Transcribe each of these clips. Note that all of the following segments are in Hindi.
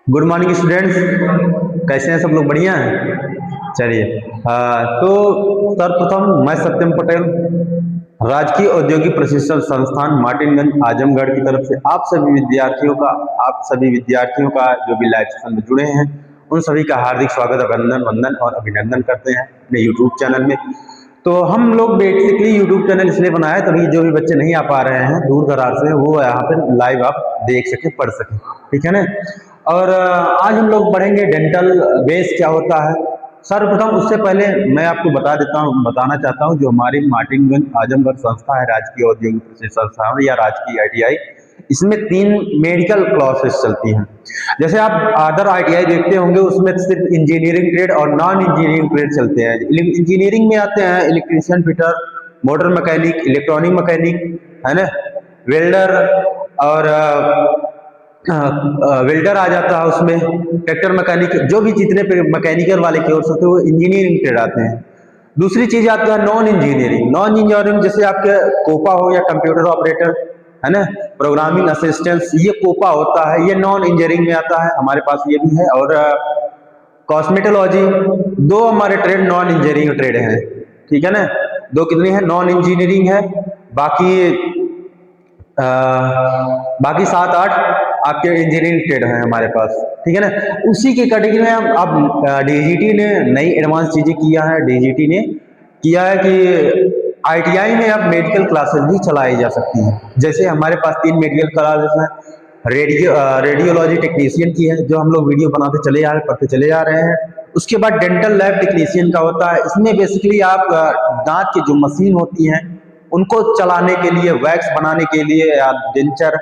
गुड मॉर्निंग स्टूडेंट्स, कैसे हैं सब लोग? बढ़िया हैं। चलिए, तो सर्वप्रथम मैं सत्यम पटेल राजकीय औद्योगिक प्रशिक्षण संस्थान मार्टिनगंज आजमगढ़ की तरफ से आप सभी विद्यार्थियों का जो भी लाइव सेशन में जुड़े हैं उन सभी का हार्दिक स्वागत, अभिनंदन, वंदन और अभिनंदन करते हैं अपने यूट्यूब चैनल में। तो हम लोग बेसिकली यूट्यूब चैनल इसलिए बनाया तभी जो भी बच्चे नहीं आ पा रहे हैं दूर दराज से, वो यहाँ पे लाइव आप देख सके, पढ़ सके, ठीक है ना। और आज हम लोग पढ़ेंगे डेंटल बेस क्या होता है। सर्वप्रथम उससे पहले मैं आपको बताना चाहता हूँ, जो हमारी मार्टिनगंज आजमगढ़ संस्था है, राजकीय औद्योगिक प्रशिक्षण संस्थान या राजकीय आईटीआई, इसमें 3 मेडिकल क्लासेस चलती हैं। जैसे आप अदर आईटीआई देखते होंगे उसमें सिर्फ इंजीनियरिंग ट्रेड और नॉन इंजीनियरिंग ट्रेड चलते हैं। इंजीनियरिंग में आते हैं electrician, fitter, motor mechanic, electronic mechanic, है ना, वेल्डर, और वेल्डर आ जाता है उसमें, ट्रैक्टर मैकेनिक, जो भी जितने मैकेनिकल वाले कोर्स होते हैं वो इंजीनियरिंग ट्रेड आते हैं। दूसरी चीज आता है नॉन इंजीनियरिंग। नॉन इंजीनियरिंग जैसे आपके कोपा हो या कंप्यूटर ऑपरेटर, है ना, प्रोग्रामिंग असिस्टेंस, ये कोपा होता है, ये नॉन इंजीनियरिंग में आता है, हमारे पास ये भी है। और कॉस्मेटोलॉजी, 2 हमारे ट्रेड नॉन इंजीनियरिंग ट्रेड हैं, ठीक है ना। 2 कितनी है? नॉन इंजीनियरिंग है। बाकी बाकी 7-8 आपके इंजीनियरिंग ट्रेड हैं हमारे पास, ठीक है ना। उसी की कैटेगरी में अब डीजीटी ने नई एडवांस चीजें किया है। डीजीटी ने किया है कि आईटीआई में अब मेडिकल क्लासेस भी चलाई जा सकती हैं। जैसे हमारे पास 3 मेडिकल क्लासेस हैं। रेडियोलॉजी टेक्नीशियन की है, जो हम लोग वीडियो बनाते चले जा रहे हैं, पढ़ते चले जा रहे हैं। उसके बाद डेंटल लैब टेक्नीशियन का होता है। इसमें बेसिकली आप दांत की जो मशीन होती हैं उनको चलाने के लिए, वैक्स बनाने के लिए, या डेंचर,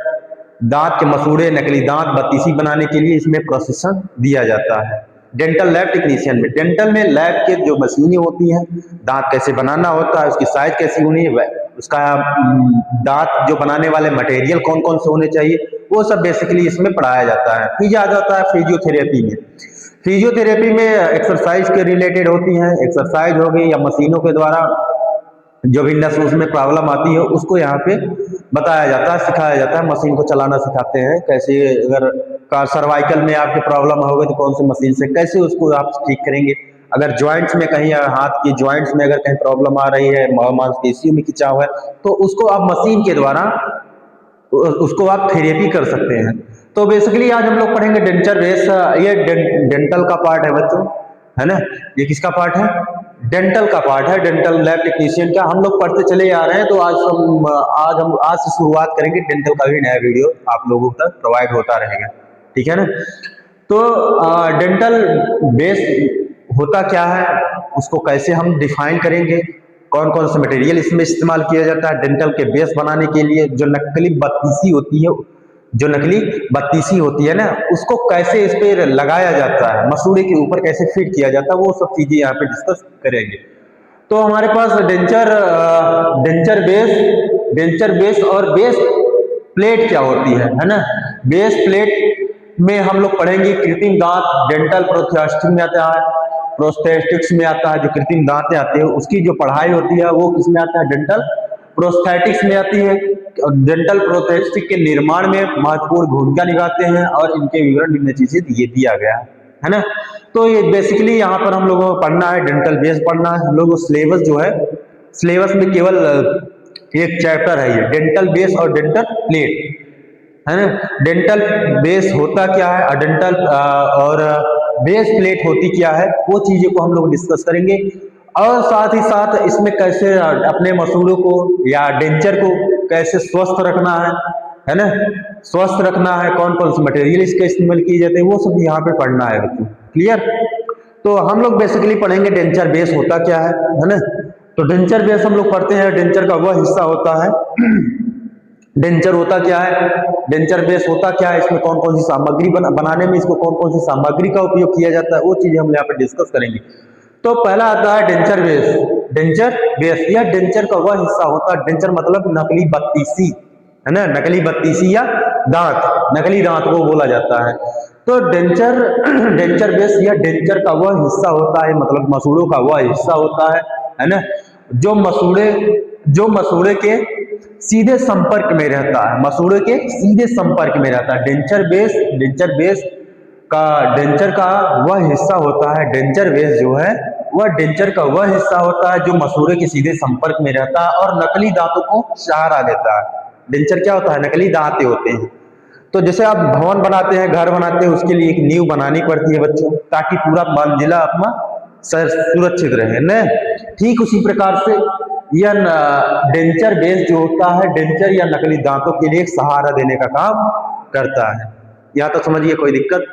दांत के मसूड़े, नकली दांत, बत्तीसी बनाने के लिए इसमें प्रशिक्षण दिया जाता है। डेंटल लैब टेक्नीशियन में, डेंटल में लैब के जो मशीनें होती हैं, दांत कैसे बनाना होता है, उसकी साइज कैसी होनी है, उसका दांत जो बनाने वाले मटेरियल कौन कौन से होने चाहिए, वो सब बेसिकली इसमें पढ़ाया जाता है। फिर आ जाता है फिजियोथेरेपी में। फिजियोथेरेपी में एक्सरसाइज के रिलेटेड होती हैं, एक्सरसाइज हो गई या मशीनों के द्वारा जो भी नस उसमें प्रॉब्लम आती है उसको यहाँ पे बताया जाता है, सिखाया जाता है, मशीन को चलाना सिखाते हैं कैसे। अगर सर्वाइकल में आपके प्रॉब्लम हो गई तो कौन सी मशीन से कैसे उसको आप ठीक करेंगे। अगर जॉइंट्स में कहीं, हाथ की जॉइंट्स में अगर कहीं प्रॉब्लम आ रही है, मांसपेशियों में खिंचाव है, तो उसको आप मशीन के द्वारा उसको आप थेरेपी कर सकते हैं। तो बेसिकली आज हम लोग पढ़ेंगे डेंचर बेस। ये डेंटल का पार्ट है बच्चों, है ना। ये किसका पार्ट है? डेंटल का पार्ट है, डेंटल लैब टेक्नीशियन का। हम लोग पढ़ते चले आ रहे हैं, तो आज से शुरुआत करेंगे। डेंटल का भी नया वीडियो आप लोगों तक प्रोवाइड होता रहेगा, ठीक है ना। तो डेंटल बेस होता क्या है, उसको कैसे हम डिफाइन करेंगे, कौन कौन सा मटेरियल इसमें इस्तेमाल किया जाता है डेंटल के बेस बनाने के लिए। जो नकली बत्तीसी होती है ना, उसको कैसे इस पे लगाया जाता है, मसूड़े के ऊपर कैसे फिट किया जाता है, वो सब चीजें यहाँ पे डिस्कस करेंगे। तो हमारे पास डेंचर बेस और बेस प्लेट क्या होती है ना। बेस प्लेट में हम लोग पढ़ेंगे कृत्रिम दांत, डेंटल प्रोस्थेटिक्स में आता है, प्रोस्थेटिक्स में आता है, जो कृत्रिम दांतें आते हैं उसकी जो पढ़ाई होती है वो किसमें आता है? डेंटल प्रोस्थेटिक्स में आती है। डेंटल प्रोस्थेटिक्स के निर्माण में महत्वपूर्ण भूमिका निभाते हैं और इनके विवरण निम्न चीजें ये दिया गया है ना। तो ये बेसिकली यहाँ पर हम लोगों को पढ़ना है, डेंटल बेस पढ़ना है। हम लोग सिलेबस जो है, सिलेबस में केवल एक चैप्टर है ये, डेंटल बेस और डेंटल प्लेट, है ना। डेंटल बेस होता क्या है और और बेस प्लेट होती क्या है, वो चीजें को हम लोग डिस्कस करेंगे। और साथ ही साथ इसमें कैसे अपने मसूड़ों को या डेंचर को कैसे स्वस्थ रखना है ना, स्वस्थ रखना है, कौन कौन से मटेरियल इसके इस्तेमाल किए जाते हैं, वो सब यहाँ पे पढ़ना है बच्चों, क्लियर। तो हम लोग बेसिकली पढ़ेंगे डेंचर बेस होता क्या है ना। तो डेंचर बेस हम लोग पढ़ते हैं, डेंचर का वह हिस्सा होता है डेंचर होता क्या है, डेंचर बेस होता क्या है, इसमें कौन कौन सी सामग्री बनाने में इसको कौन कौन सी सामग्री का उपयोग किया जाता है, वो चीजें हम यहाँ पे डिस्कस करेंगे। तो पहला आता है डेंचर बेस। डेंचर बेस यह डेंचर का वह हिस्सा होता है, डेंचर मतलब नकली बत्तीसी, है ना, नकली बत्तीसी या दांत, नकली दांत को बोला जाता है। तो डेंचर बेस या डेंचर का वह हिस्सा होता है, मतलब मसूड़ों का वह हिस्सा होता है ना, जो मसूड़े के सीधे संपर्क में रहता है, मसूड़े के सीधे संपर्क में रहता है। डेंचर बेस का डेंचर का वह हिस्सा होता है, डेंचर बेस जो है वह डेंचर का वह हिस्सा होता है जो मसूड़े के सीधे संपर्क में रहता है और नकली दांतों को सहारा देता है। डेंचर क्या होता है? नकली दांतें होते हैं। तो जैसे आप भवन बनाते हैं, घर बनाते हैं, उसके लिए एक नींव बनानी पड़ती है बच्चों, ताकि पूरा मंजिला अपना सुरक्षित रहे न। ठीक उसी प्रकार से यह डेंचर बेस जो होता है, डेंचर या नकली दांतों के लिए एक सहारा देने का काम करता है। यहाँ तो समझिए, कोई दिक्कत?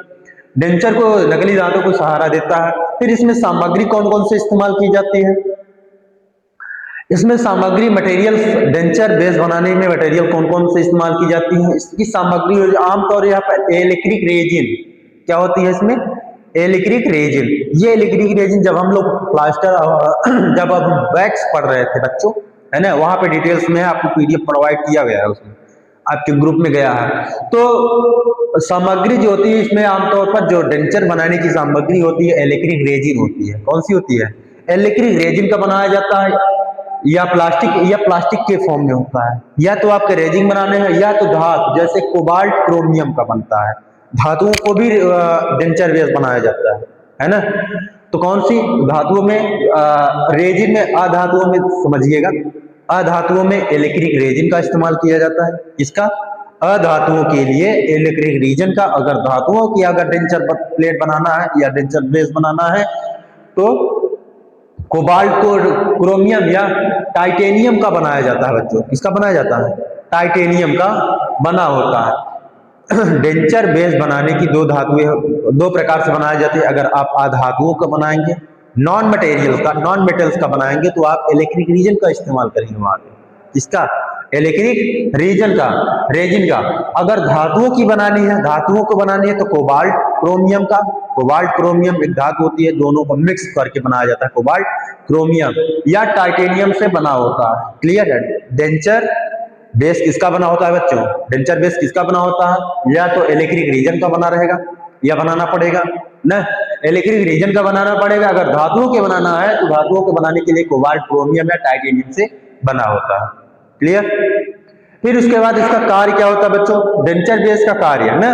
डेंचर को, नकली दांतों को सहारा देता है। फिर इसमें सामग्री कौन कौन से इस्तेमाल की जाती है? इसमें सामग्री, मटेरियल्स, डेंचर बेस बनाने में मटेरियल कौन कौन से इस्तेमाल की जाती है? इसकी सामग्री आमतौर यहाँ पर इलेक्ट्रिक रेजिन क्या होती है इसमें? Electric resin. ये इलेक्ट्रिक रेजिन जब हम लोग प्लास्टर जब हम वैक्स पढ़ रहे थे बच्चों, है ना, वहां पे डिटेल्स में आपको पीडीएफ प्रोवाइड किया गया है, उसमें आपके ग्रुप में गया है। तो सामग्री जो होती है इसमें आमतौर पर जो डेंचर बनाने की सामग्री होती है इलेक्ट्रिक रेजिन होती है। कौन सी होती है? इलेक्ट्रिक रेजिन का बनाया जाता है, या प्लास्टिक के फॉर्म में होता है, या तो आपके रेजिन बनाने हैं, या तो धातु जैसे कोबाल्ट क्रोमियम का बनता है। धातुओं को भी डेंचर बेस बनाया जाता है ना। तो कौन सी धातुओं में? रेजिन में, अधातुओं में समझिएगा, अधातुओं में इलेक्ट्रिक रेजिन का इस्तेमाल किया जाता है। इसका अधातुओं के लिए इलेक्ट्रिक रेजिन का, अगर धातुओं की अगर डेंचर प्लेट बनाना है या डेंचर बेस बनाना है तो कोबाल्ट क्रोमियम या टाइटेनियम का बनाया जाता है बच्चों। किसका बनाया जाता है? टाइटेनियम का बना होता है। डेंचर बेस बनाने की दो धातुएं, दो प्रकार से बनाई जाती है। अगर आप अधातुओं का बनाएंगे, नॉन मेटल्स का बनाएंगे, तो आप इलेक्ट्रिक रीजन का इस्तेमाल करेंगे वहां पे। इसका इलेक्ट्रिक रेजिन का। अगर धातुओं की बनानी है, धातुओं को बनानी है तो कोबाल्ट क्रोमियम एक धातु होती है, दोनों को मिक्स करके बनाया जाता है, कोबाल्ट क्रोमियम या टाइटेनियम से बना होता है। क्लियर है? डेंचर बेस किसका बना होता है बच्चों? डेंचर बेस किसका बना होता है? या तो इलेक्ट्रिक रीजन का बना रहेगा, या बनाना पड़ेगा ना, इलेक्ट्रिक रीजन का बनाना पड़ेगा। अगर धातुओं के बनाना है तो धातुओं के बनाने के लिए कोबाल्ट क्रोमियम या टाइटेनियम से बना होता है। क्लियर? फिर उसके बाद इसका कार्य क्या होता है बच्चों? डेंचर बेस का कार्य ना,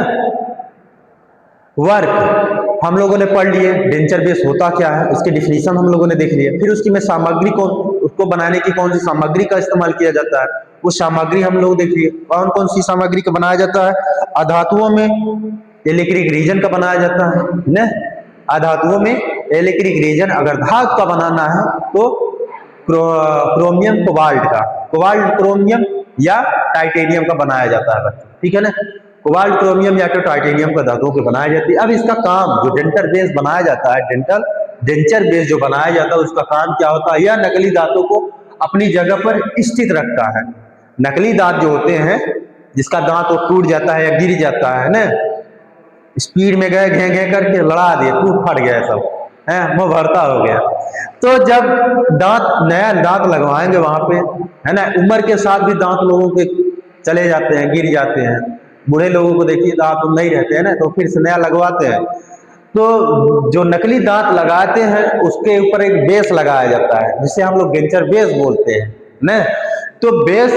वर्क हम लोगों ने पढ़ लिए। डेंचर बेस होता क्या है, उसकी डिफिनीशन हम लोगों ने देख लिया। फिर उसकी में सामग्री उसको बनाने की कौन सी सामग्री का इस्तेमाल किया जाता है, वो सामग्री हम लोग देख लिए। कौन कौन सी सामग्री का बनाया जाता है? अधातुओं में इलेक्ट्रिक रीजन का बनाया जाता है ना, अधातुओं में इलेक्ट्रिक रीजन। अगर धातु का बनाना है तो क्रोमियम कोबाल्ट क्रोमियम या टाइटेनियम का बनाया जाता है। ठीक है ना, कोबाल्ट क्रोमियम या तो टाइटेनियम का धातुओं के बनाई जाती है। अब इसका काम, जो डेंचर बेस बनाया जाता है, डेंचर बेस जो बनाया जाता है, उसका काम क्या होता है? यह नकली दांतों को अपनी जगह पर स्थित रखता है। नकली दांत जो होते हैं, जिसका दांत वो टूट जाता है या गिर जाता है ना, स्पीड में गए घे घे करके लड़ा दिए, टूट फट गया सब है, मुंह भरता हो गया। तो जब नया दांत लगवाएंगे वहां पे, है ना, उम्र के साथ भी दांत लोगों के चले जाते हैं, गिर जाते हैं। बूढ़े लोगों को देखिए दांत नहीं रहते हैं ना, तो फिर से नया लगवाते हैं। तो जो नकली दांत लगाते हैं उसके ऊपर एक बेस लगाया जाता है, जिसे हम लोग डेंचर बेस बोलते हैं ना। तो बेस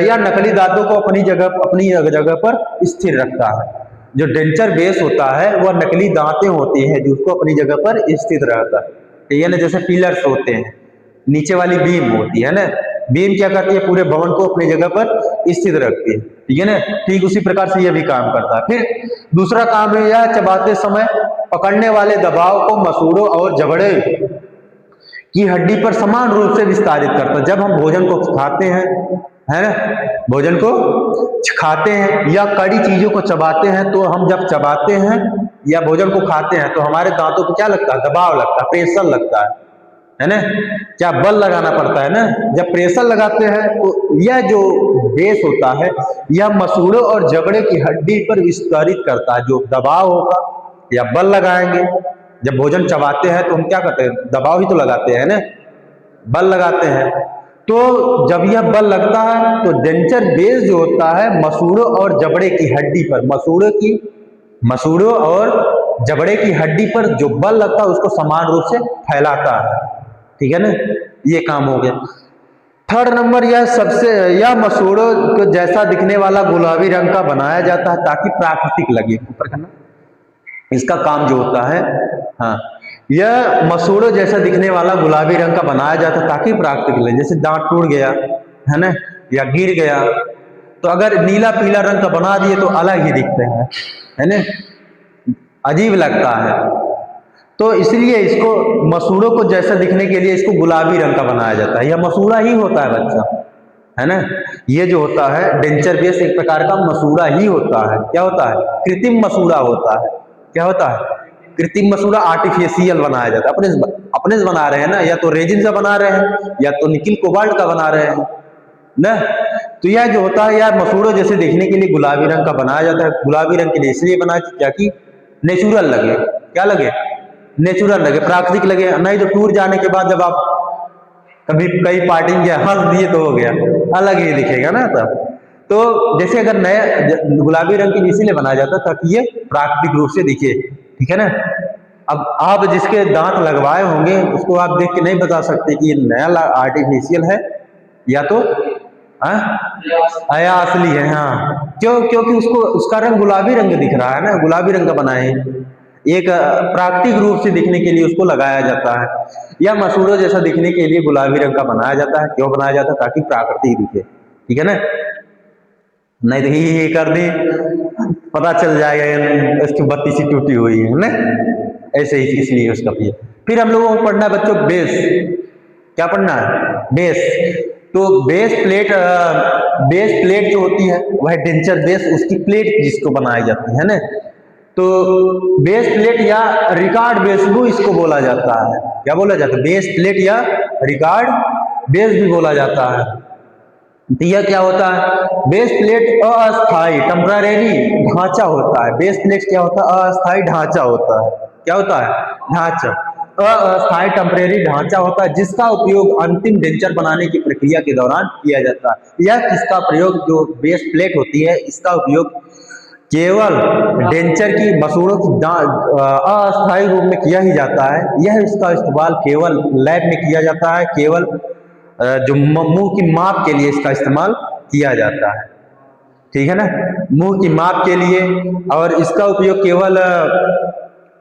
या नकली दांतों को अपनी जगह पर स्थिर रखता है। जो डेंचर बेस होता है वह नकली दांतें होती हैं जो उसको अपनी जगह पर स्थित रहता है। ठीक है ना, जैसे पिलर्स होते हैं, नीचे वाली बीम होती है ना, बीम क्या करती है? पूरे भवन को अपनी जगह पर स्थित रखती है। ठीक है ना, ठीक उसी प्रकार से यह भी काम करता है। फिर दूसरा काम है, यह चबाते समय पकड़ने वाले दबाव को मसूड़ों और जबड़े की हड्डी पर समान रूप से विस्तारित करता है। जब हम भोजन को खाते हैं, है ना, भोजन को खाते हैं या कड़ी चीजों को चबाते हैं, तो हम जब चबाते हैं या भोजन को खाते हैं तो हमारे दांतों को क्या लगता है? दबाव लगता है, प्रेशर लगता है ना, क्या बल लगाना पड़ता है ना। जब प्रेशर लगाते हैं तो यह जो बेस होता है यह मसूड़ों और जबड़े की हड्डी पर विस्तारित करता है। जो दबाव होगा या बल लगाएंगे, जब भोजन चबाते हैं तो हम क्या करते हैं? दबाव ही तो लगाते हैं ना, बल लगाते हैं। तो जब यह बल लगता है तो डेंचर बेस जो होता है मसूड़ों और जबड़े की हड्डी पर, मसूड़ों और जबड़े की हड्डी पर जो बल लगता है उसको समान रूप से फैलाता है। ठीक है ना, ये काम हो गया। थर्ड नंबर, यह मसूड़ों को जैसा दिखने वाला गुलाबी रंग का बनाया जाता है ताकि प्राकृतिक लगे। ऊपर करना, इसका काम जो होता है, हाँ, यह मसूड़ों जैसा दिखने वाला गुलाबी रंग का बनाया जाता है ताकि प्राकृतिक लगे। जैसे दांत टूट गया है ना, या गिर गया, तो अगर नीला पीला रंग का बना दिए तो अलग ही दिखते हैं, है ना, अजीब लगता है। तो इसलिए इसको मसूड़ों को जैसा दिखने के लिए इसको गुलाबी रंग का बनाया जाता है। यह मसूड़ा ही होता है बच्चा, है ना। ये जो होता है डेंचर बेस एक प्रकार का मसूड़ा ही होता है। क्या होता है? कृत्रिम मसूड़ा होता है। क्या होता है? कृत्रिम मसूड़ा आर्टिफिशियल बनाया जाता है। अपने से बना रहे हैं ना, या तो रेजिन से बना रहे हैं या तो निकिल कोबाल्ट का बना रहे हैं ना। तो यह जो होता है यार मसूड़ों जैसे देखने के लिए गुलाबी रंग का बनाया जाता है। गुलाबी रंग के लिए इसलिए बनाया क्या कि नेचुरल लगे। क्या लगे? नेचुरल लगे, प्राकृतिक लगे। नहीं तो टूर जाने के बाद जब आप कभी कई पार्टी गया हंस दिए तो हो गया, अलग ही दिखेगा ना तब। तो जैसे अगर नया गुलाबी रंग की इसीलिए बनाया जाता है ताकि ये प्राकृतिक रूप से दिखे, ठीक है ना। अब आप जिसके दांत लगवाए होंगे उसको आप देख के नहीं बता सकते कि ये नया आर्टिफिशियल है या तो आया असली है। हाँ, क्योंकि उसको उसका रंग गुलाबी रंग दिख रहा है ना, गुलाबी रंग का बनाए, एक प्राकृतिक रूप से दिखने के लिए उसको लगाया जाता है। या मसूड़ों जैसा दिखने के लिए गुलाबी रंग का बनाया जाता है। क्यों बनाया जाता है? ताकि प्राकृतिक दिखे, ठीक है ना। नहीं तो ये कर दी पता चल जाएगा इसकी बत्ती सी टूटी हुई है ना, ऐसे ही इसलिए उसका फिर हम लोगों को पढ़ना है बच्चों बेस। क्या पढ़ना है? बेस। तो बेस प्लेट जो होती है वह डेंचर बेस, उसकी प्लेट जिसको बनाई जाती है ना, तो बेस प्लेट या रिकार्ड बेस भी इसको बोला जाता है। क्या बोला जाता है? बेस प्लेट या रिकार्ड बेस भी बोला जाता है। तो यह क्या होता है? बेस प्लेट अस्थाई टेम्पररी ढांचा होता है। बेस प्लेट क्या होता है? अस्थाई ढांचा होता है। क्या होता है? ढांचा। अस्थाई टेम्पररी ढांचा होता है जिसका उपयोग अंतिम डेंचर बनाने की प्रक्रिया के दौरान किया जाता है। यह किसका प्रयोग, जो बेस प्लेट होती है इसका उपयोग केवल डेंचर की मसूड़ों की अस्थायी रूप में किया ही जाता है। यह इसका इस्तेमाल केवल लैब में किया जाता है, केवल जो मुंह की माप के लिए इसका इस्तेमाल किया जाता है, ठीक है ना, मुंह की माप के लिए। और इसका उपयोग केवल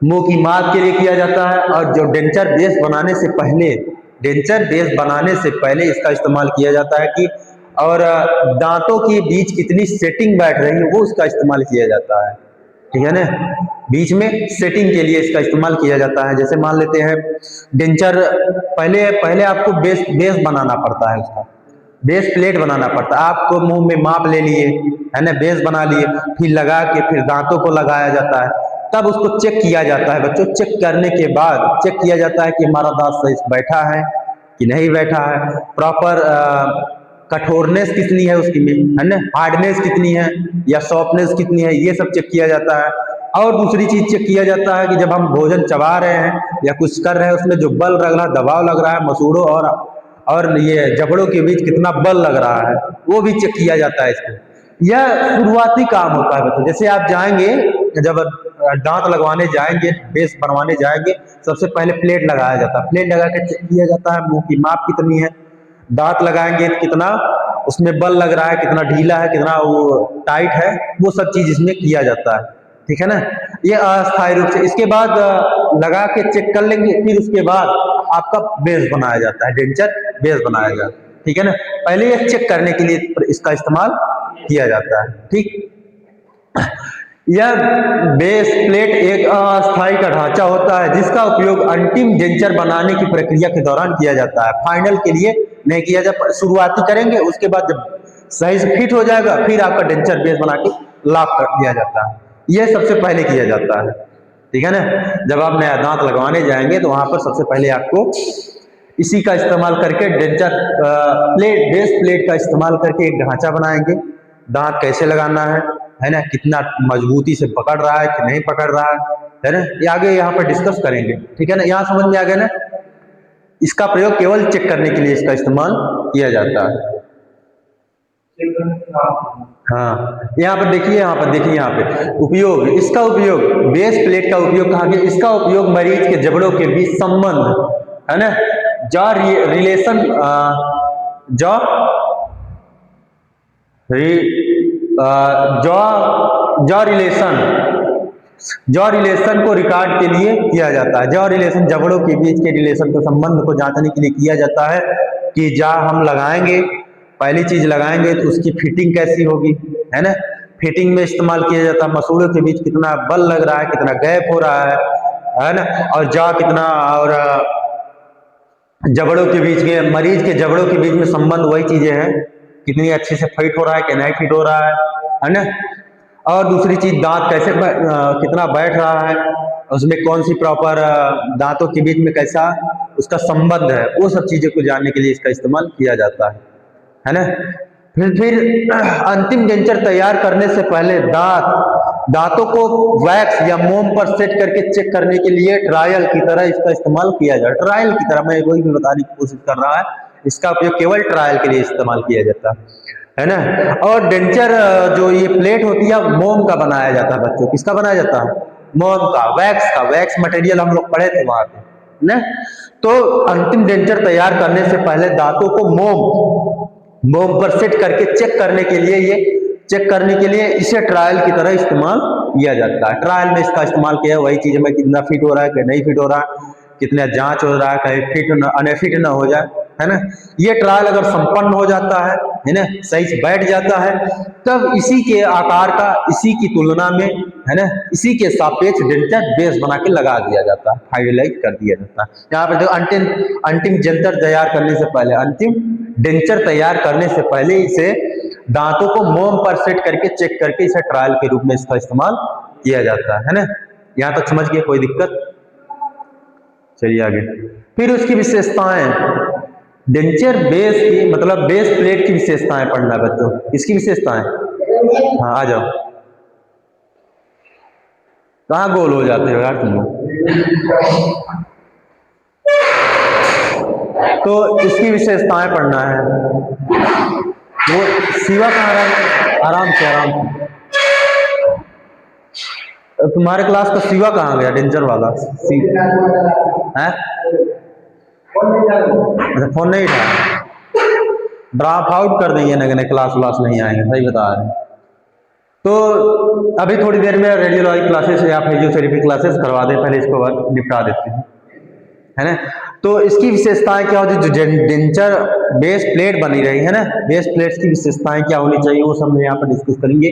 मुंह की माप के लिए किया जाता है। और जो डेंचर बेस बनाने से पहले, डेंचर बेस बनाने से पहले इसका इस्तेमाल किया जाता है कि और दांतों के बीच कितनी सेटिंग बैठ रही है वो इसका इस्तेमाल किया जाता है, ठीक है ना। बीच में सेटिंग के लिए इसका इस्तेमाल किया जाता है। जैसे मान लेते हैं डेंचर, पहले आपको बेस बनाना पड़ता है, उसका बेस प्लेट बनाना पड़ता है। आपको मुंह में माप ले लिए, है ना, बेस बना लिए, फिर लगा के फिर दांतों को लगाया जाता है, तब उसको चेक किया जाता है बच्चों। चेक करने के बाद चेक किया जाता है कि हमारा दांत सही बैठा है कि नहीं बैठा है, प्रॉपर कठोरनेस कितनी है उसकी में, है ना, हार्डनेस कितनी है या सॉफ्टनेस कितनी है, ये सब चेक किया जाता है। और दूसरी चीज चेक किया जाता है कि जब हम भोजन चबा रहे हैं या कुछ कर रहे हैं उसमें जो बल लग रहा है, दबाव लग रहा है मसूड़ों और ये जबड़ों के बीच कितना बल लग रहा है वो भी चेक किया जाता है इसमें। यह शुरुआती काम होता है बच्चों। जैसे आप जाएंगे, जब दांत लगवाने जाएंगे, बेस बनवाने जाएंगे, सबसे पहले प्लेट लगाया जाता है। प्लेट लगा के चेक किया जाता है मुंह की माप कितनी है, दांत लगाएंगे तो कितना उसमें बल लग रहा है, कितना ढीला है, कितना वो टाइट है, वो सब चीज इसमें किया जाता है, ठीक है ना। ये अस्थायी रूप से इसके बाद लगा के चेक कर लेंगे, फिर उसके बाद आपका बेस बनाया जाता है, डेंचर बेस बनाया जाता है, ठीक है ना। पहले ये चेक करने के लिए इसका इस्तेमाल किया जाता है, ठीक। यह बेस प्लेट एक अस्थायी का ढांचा होता है जिसका उपयोग अंतिम डेंचर बनाने की प्रक्रिया के दौरान किया जाता है। फाइनल के लिए नहीं किया जाता, शुरुआती करेंगे, उसके बाद जब सही से फिट हो जाएगा फिर आपका डेंचर बेस बना के लॉक कर दिया जाता है। यह सबसे पहले किया जाता है, ठीक है ना। जब आप नया दांत लगवाने जाएंगे तो वहां पर सबसे पहले आपको इसी का इस्तेमाल करके डेंचर बेस प्लेट का इस्तेमाल करके एक ढांचा बनाएंगे। दांत कैसे लगाना है ना, कितना मजबूती से पकड़ रहा है कि नहीं पकड़ रहा है ना, ये आगे यहाँ पर डिस्कस करेंगे, ठीक है ना। यहाँ समझ में आ गया ना। इसका प्रयोग केवल चेक करने के लिए इसका इस्तेमाल किया जाता है। हाँ, यहाँ पर देखिए, यहाँ पर देखिए, यहाँ पे उपयोग, इसका उपयोग बेस प्लेट का उपयोग कहा गया। इसका उपयोग मरीज के जबड़ों के बीच संबंध, है ना, jaw relation, jaw jaw relation jaw relation को रिकॉर्ड के लिए किया जाता है। जॉ रिलेशन जबड़ों के बीच के रिलेशन को, संबंध को जांचने के लिए किया जाता है कि जहाँ हम लगाएंगे, पहली चीज लगाएंगे तो उसकी फिटिंग कैसी होगी, है ना। फिटिंग में इस्तेमाल किया जाता है मसूड़ों के बीच कितना बल लग रहा है, कितना गैप हो रहा है ना, और जॉ कितना, और जबड़ों के बीच में, मरीज के जबड़ों के बीच में संबंध, वही चीजें हैं, कितनी अच्छे से फिट हो रहा है कि नहीं फिट हो रहा है ना। और दूसरी चीज दांत कैसे कितना बैठ रहा है, उसमें कौन सी प्रॉपर दांतों के बीच में कैसा उसका संबंध है, वो सब चीजों को जानने के लिए इसका इस्तेमाल किया जाता है ना। फिर अंतिम डेंचर तैयार करने से पहले दांतों को वैक्स या मोम पर सेट करके चेक करने के लिए ट्रायल की तरह इसका इस्तेमाल किया जाए। ट्रायल की तरह मैं वही भी बताने की कोशिश कर रहा है, इसका उपयोग केवल ट्रायल के लिए इस्तेमाल किया जाता है ना। और डेंचर जो ये प्लेट होती है मोम का बनाया जाता है बच्चों, किसका बनाया जाता है, मोम का, वैक्स का, वैक्स मटेरियल हम लोग पढ़े थे वहां पे ना। तो अंतिम डेंचर तैयार करने से पहले दांतों को मोम पर सेट करके चेक करने के लिए इसे ट्रायल की तरह इस्तेमाल किया जाता है। ट्रायल में इसका इस्तेमाल किया, वही चीज में कितना फिट हो रहा है कि नहीं फिट हो रहा है, कितना जांच हो रहा है कहीं फिट न अनफिट न हो जाए, है ना। ये ट्रायल अगर संपन्न हो जाता है ना, सही से बैठ जाता है, तब इसी के आकार का, इसी की तुलना में, है ना, इसी के सापेक्ष डेंचर बेस बना के लगा दिया जाता है, फाइनलाइज कर दिया जाता है। यहाँ पे जो अंतिम डेंचर तैयार करने से पहले, अंतिम डेंचर तैयार करने से पहले इसे दांतों को मोम पर सेट करके चेक करके इसे ट्रायल के रूप में इसका इस्तेमाल किया जाता है ना। यहाँ तक समझ गए, कोई दिक्कत। चलिए आगे। फिर उसकी विशेषताएं, डेंचर बेस की मतलब बेस प्लेट की विशेषताएं पढ़ना है बच्चों। इसकी विशेषताएं, हाँ आ जाओ। कहाँ गोल हो जाते हो यार तुम लोग। तो इसकी विशेषताएं पढ़ना है। वो सिवा कहाँ रहा, आराम से तुम्हारे क्लास का सिवा कहाँ गया, डेंचर वाला है? अच्छा फोन नहीं था, ड्रॉप आउट कर देंगे ना, क्लास नहीं आएंगे, सही बता रहे हैं। तो अभी थोड़ी देर में रेडियोलॉजी क्लासेस या फिजियोथेरेपी क्लासेस करवा दें, पहले इसको निपटा देते हैं, है ना। तो इसकी विशेषताएं क्या होती है, जो डेंचर बेस प्लेट बनी रही है ना, बेस प्लेट्स की विशेषताएं क्या होनी चाहिए वो सब हम यहाँ पर डिस्कस करेंगे।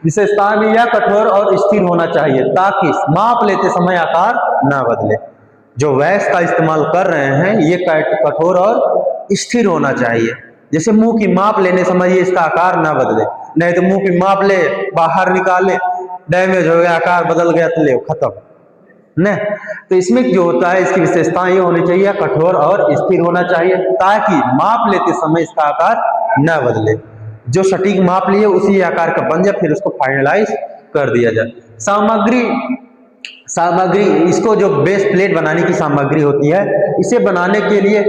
विशेषताएं में यह कठोर और स्थिर होना चाहिए ताकि माप लेते समय आकार ना बदले। जो वैक्स का इस्तेमाल कर रहे हैं ये कठोर और स्थिर होना चाहिए। जैसे मुंह की माप लेने समय ये इसका आकार ना बदले, नहीं तो मुंह की माप ले, बाहर निकाले, डैमेज हो गया, आकार बदल गया तो ले खत्म न। तो इसमें जो होता है, इसकी विशेषताएं ये होनी चाहिए, कठोर और स्थिर होना चाहिए ताकि माप लेते समय इसका आकार न बदले। जो सटीक माप लिए उसी आकार का बन जाए, फिर उसको फाइनलाइज कर दिया जाए। सामग्री इसको जो बेस प्लेट बनाने की सामग्री होती है, इसे बनाने के लिए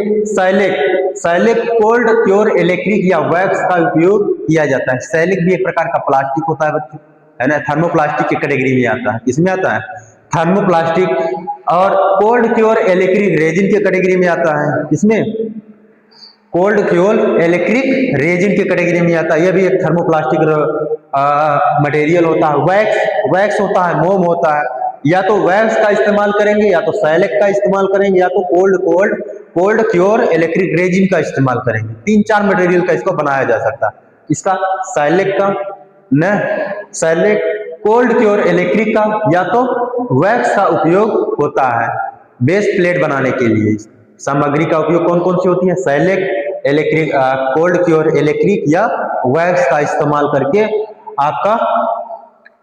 सैलिक कोल्ड क्योर इलेक्ट्रिक या वैक्स का उपयोग किया जाता है। सैलिक भी एक प्रकार का प्लास्टिक होता है बच्चों, है ना, थर्मोप्लास्टिक की कैटेगरी में आता है। इसमें आता है थर्मोप्लास्टिक, और कोल्ड क्योर इलेक्ट्रिक रेजिन की कैटेगरी में आता है। इसमें कोल्ड क्योर इलेक्ट्रिक रेजिन की कैटेगरी में आता है। यह भी एक थर्मोप्लास्टिक मटेरियल होता है। वैक्स होता है, मोम होता है। या तो वैक्स का इस्तेमाल करेंगे, या तो सैलिक का इस्तेमाल करेंगे, या तो कोल्ड क्योर इलेक्ट्रिक रेजिन का इस्तेमाल करेंगे। 3-4 मटेरियल का इसको बनाया जा सकता है। इसका सैलिक का न, सैलिक, कोल्ड क्योर इलेक्ट्रिक का, या तो वैक्स का उपयोग होता है बेस प्लेट बनाने के लिए। सामग्री का उपयोग कौन कौन सी होती है, सैलिक, इलेक्ट्रिक, कोल्ड क्योर इलेक्ट्रिक या वैक्स का इस्तेमाल करके आपका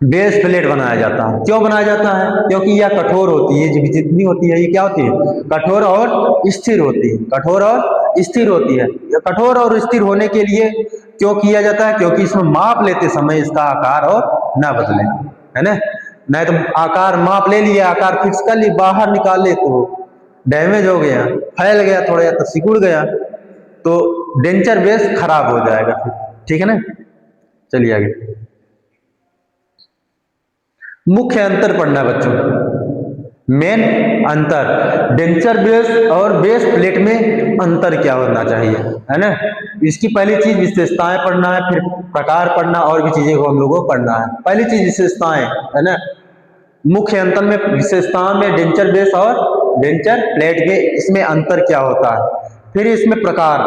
बेस प्लेट बनाया जाता है। क्यों बनाया जाता है, क्योंकि यह कठोर होती है, जितनी होती है ये क्या होती है, कठोर और स्थिर होती है। कठोर और स्थिर होती है। कठोर और स्थिर होने के लिए क्यों किया जाता है, क्योंकि इसमें माप लेते समय इसका आकार और ना बदले, है ना। नहीं तो आकार माप ले लिया, आकार फिक्स कर लिया, बाहर निकाल ले तो डैमेज हो गया, फैल गया थोड़ा, या तो सिकुड़ गया, तो डेंचर बेस खराब हो जाएगा फिर, ठीक है ना। चलिए आगे। मुख्य अंतर पढ़ना बच्चों, मेन अंतर, डेंचर बेस और बेस प्लेट में अंतर क्या होना चाहिए, है ना। इसकी पहली चीज विशेषताएं पढ़ना है, फिर प्रकार पढ़ना, और भी चीजें को हम लोगों को पढ़ना है। पहली चीज विशेषताएं, है ना। मुख्य अंतर में विशेषताओं में डेंचर बेस और डेंचर प्लेट के इसमें अंतर क्या होता है। फिर इसमें प्रकार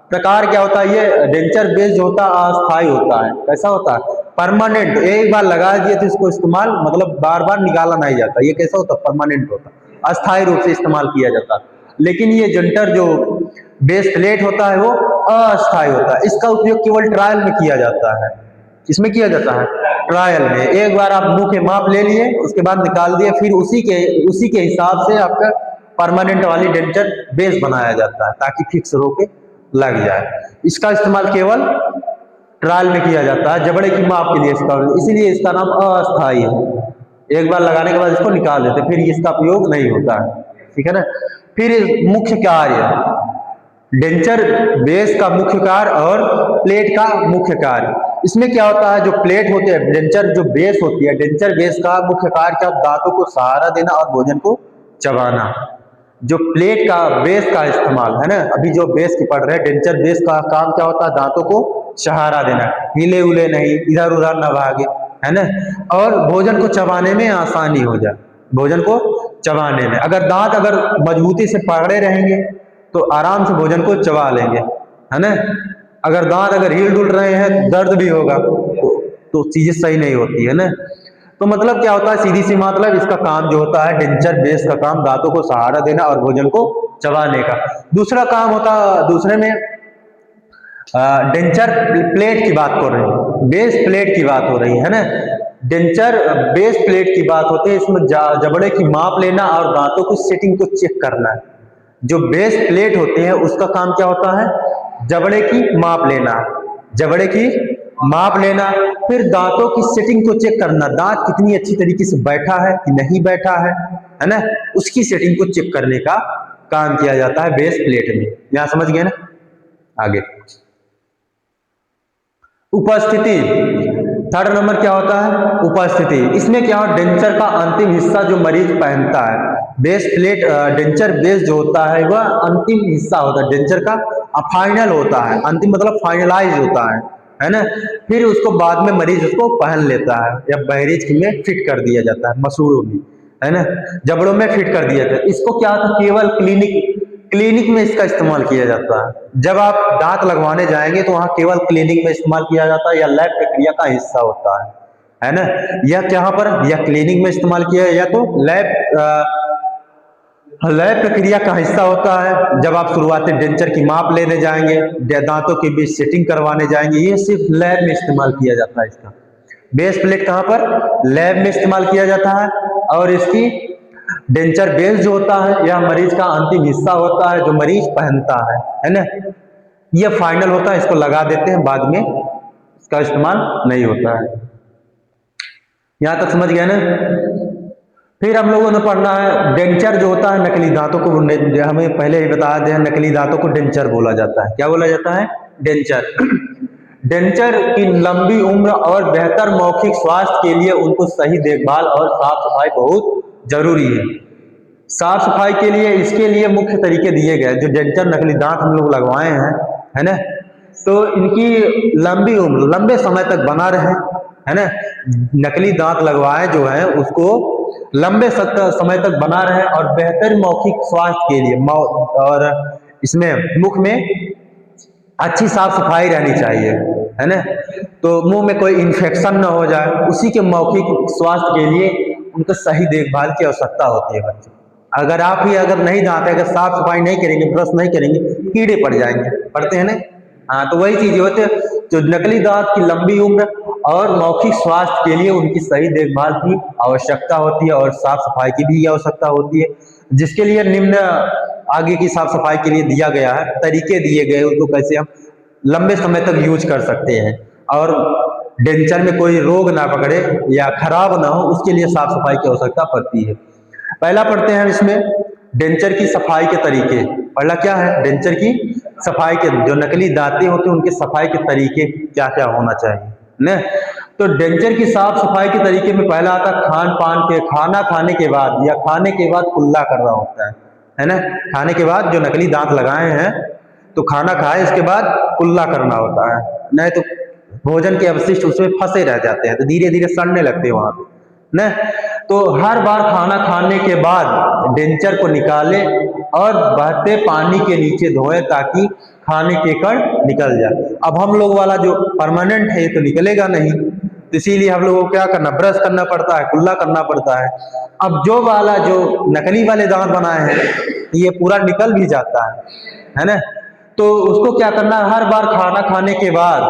प्रकार क्या होता है। ये डेंचर बेस जो होता है अस्थायी होता है। कैसा होता है? परमानेंट, एक बार लगा दिए तो इसको इस्तेमाल मतलब बार बार निकाला नहीं जाता। ये कैसा होता है? परमानेंट होता है, अस्थायी रूप से इस्तेमाल किया जाता है। लेकिन ये डेंचर जो बेस प्लेट होता है वो अस्थायी होता है। इसका उपयोग केवल ट्रायल में किया जाता है। इसमें किया जाता है ट्रायल में। एक बार आप मुंह के माप ले लिए, उसके बाद निकाल दिए, फिर उसी के हिसाब से आपका परमानेंट वाली डेंचर बेस बनाया जाता है ताकि फिक्स होके लग जाए। इसका इस्तेमाल केवल ट्रायल में किया जाता है, जबड़े की माप के लिए इसका, इसीलिए इसका नाम अस्थायी है। एक बार लगाने के बाद इसको निकाल देते, फिर इसका उपयोग नहीं होता है। ठीक है ना। फिर मुख्य कार्य, डेंचर बेस का मुख्य कार्य और प्लेट का मुख्य कार्य। इसमें क्या होता है? जो प्लेट होती है, डेंचर जो बेस होती है, डेंचर बेस का मुख्य कार्य क्या? दांतों को सहारा देना और भोजन को चबाना। जो प्लेट का बेस का इस्तेमाल है ना, अभी जो बेस की पढ़ रहे हैं, डेंचर बेस का काम क्या होता है? दांतों को सहारा देना, हिले उले नहीं, इधर उधर न भागे, है ना। और भोजन को चबाने में आसानी हो जाए, भोजन को चबाने में। अगर दांत अगर मजबूती से पकड़े रहेंगे तो आराम से भोजन को चबा लेंगे, है ना। अगर दांत अगर हिल डुल रहे हैं, दर्द भी होगा, तो चीजें सही नहीं होती है ना। तो मतलब क्या होता है? सीधी सी मतलब इसका काम जो होता है, डेंचर बेस का काम दांतों को सहारा देना और भोजन को चबाने का। दूसरा काम होता है, दूसरे में डेंचर प्लेट की बात कर रहे हैं, बेस प्लेट की बात हो रही है ना। डेंचर बेस प्लेट की बात होती है, इसमें जबड़े की माप लेना और दांतों की सेटिंग को चेक करना है। जो बेस प्लेट होते हैं उसका काम क्या होता है? जबड़े की माप लेना, जबड़े की माप लेना, फिर दांतों की सेटिंग को चेक करना, दांत कितनी अच्छी तरीके से बैठा है कि नहीं बैठा है ना, उसकी सेटिंग को चेक करने का काम किया जाता है बेस प्लेट में। यहां समझ गए ना। आगे उपस्थिति, थर्ड नंबर क्या होता है? उपस्थिति। इसमें क्या हो? डेंचर का अंतिम हिस्सा जो मरीज पहनता है, बेस प्लेट डेंचर बेस जो होता है वह अंतिम हिस्सा होता है डेंचर का, फाइनल होता है, अंतिम मतलब फाइनलाइज होता है ना। फिर उसको बाद में मरीज उसको पहन लेता है या बहरीज में फिट कर दिया जाता है, मसूड़ों में, है ना, जबड़ों में फिट कर दिया जाता है। इसको क्या था? केवल क्लिनिक में इसका इस्तेमाल किया जाता है। जब आप दांत लगवाने जाएंगे तो वहां केवल क्लिनिक में इस्तेमाल किया जाता है, या लैब प्रक्रिया का हिस्सा होता है ना। या कहां पर? या क्लिनिक में इस्तेमाल किया, या तो लैब प्रक्रिया का हिस्सा होता है। जब आप शुरुआती डेंचर की माप लेने जाएंगे, दांतों के बीच सेटिंग करवाने जाएंगे, ये सिर्फ लैब में इस्तेमाल किया जाता है। इसका बेस प्लेट कहां पर? लैब में इस्तेमाल किया जाता है। और इसकी डेंचर बेस जो होता है यह मरीज का अंतिम हिस्सा होता है जो मरीज पहनता है ना। यह फाइनल होता है, इसको लगा देते हैं, बाद में इसका इस्तेमाल नहीं होता है। यहां तक समझ गए ना। फिर हम लोगों ने पढ़ना है डेंचर जो होता है, नकली दांतों को, हमें पहले ही बताया गया, नकली दांतों को डेंचर बोला जाता है। क्या बोला जाता है? डेंचर। डेंचर की लंबी उम्र और बेहतर मौखिक स्वास्थ्य के लिए उनको सही देखभाल और साफ सफाई बहुत जरूरी है। साफ सफाई के लिए इसके लिए मुख्य तरीके दिए गए। जो डेंचर नकली दांत हम लोग लगवाए हैं, है ना, तो इनकी लंबी उम्र, लंबे समय तक बना रहे, है ना। नकली दांत लगवाए जो है उसको लंबे समय तक बना रहे और बेहतर मौखिक स्वास्थ्य के लिए, और इसमें मुख में अच्छी साफ सफाई रहनी चाहिए, है ना। तो मुंह में कोई इन्फेक्शन ना हो जाए, उसी के मौखिक स्वास्थ्य के लिए उनको सही देखभाल की आवश्यकता होती है बच्चे। अगर आप ही अगर नहीं दांत, अगर साफ सफाई नहीं करेंगे, ब्रश नहीं करेंगे, कीड़े पड़ जाएंगे, पड़ते हैं ना। हाँ, तो वही चीज होती है। जो नकली दांत की लंबी उम्र और मौखिक स्वास्थ्य के लिए उनकी सही देखभाल की आवश्यकता होती है और साफ सफाई की भी आवश्यकता होती है, जिसके लिए निम्न आगे की साफ सफाई के लिए दिया गया है, तरीके दिए गए, उनको कैसे हम लंबे समय तक यूज कर सकते हैं और डेंचर में कोई रोग ना पकड़े या खराब ना हो, उसके लिए साफ सफाई की आवश्यकता पड़ती है। पहला पढ़ते हैं इसमें डेंचर की सफाई के तरीके। पहला क्या है? डेंचर की सफाई के, जो नकली दांतें होते हैं उनके सफाई के तरीके क्या क्या होना चाहिए ना। तो डेंचर की साफ सफाई के तरीके में पहला आता है खान पान के, खाना खाने के बाद या खाने के बाद कुल्ला करना होता है ना। खाने के बाद जो नकली दांत लगाए हैं तो खाना खाए इसके बाद कुल्ला करना होता है, नहीं तो भोजन के अवशिष्ट उसमें फंसे रह जाते हैं तो धीरे धीरे सड़ने लगते हैं वहां पे न। तो हर बार खाना खाने के बाद डेंचर को निकाले और बहते पानी के नीचे धोए ताकि खाने के कण निकल जाए। अब हम लोग वाला जो परमानेंट है ये तो निकलेगा नहीं, तो इसीलिए हम लोगों को क्या करना, ब्रश करना पड़ता है, कुल्ला करना पड़ता है। अब जो वाला जो नकली वाले दांत बनाए हैं ये पूरा निकल भी जाता है ना। तो उसको क्या करना, हर बार खाना खाने के बाद,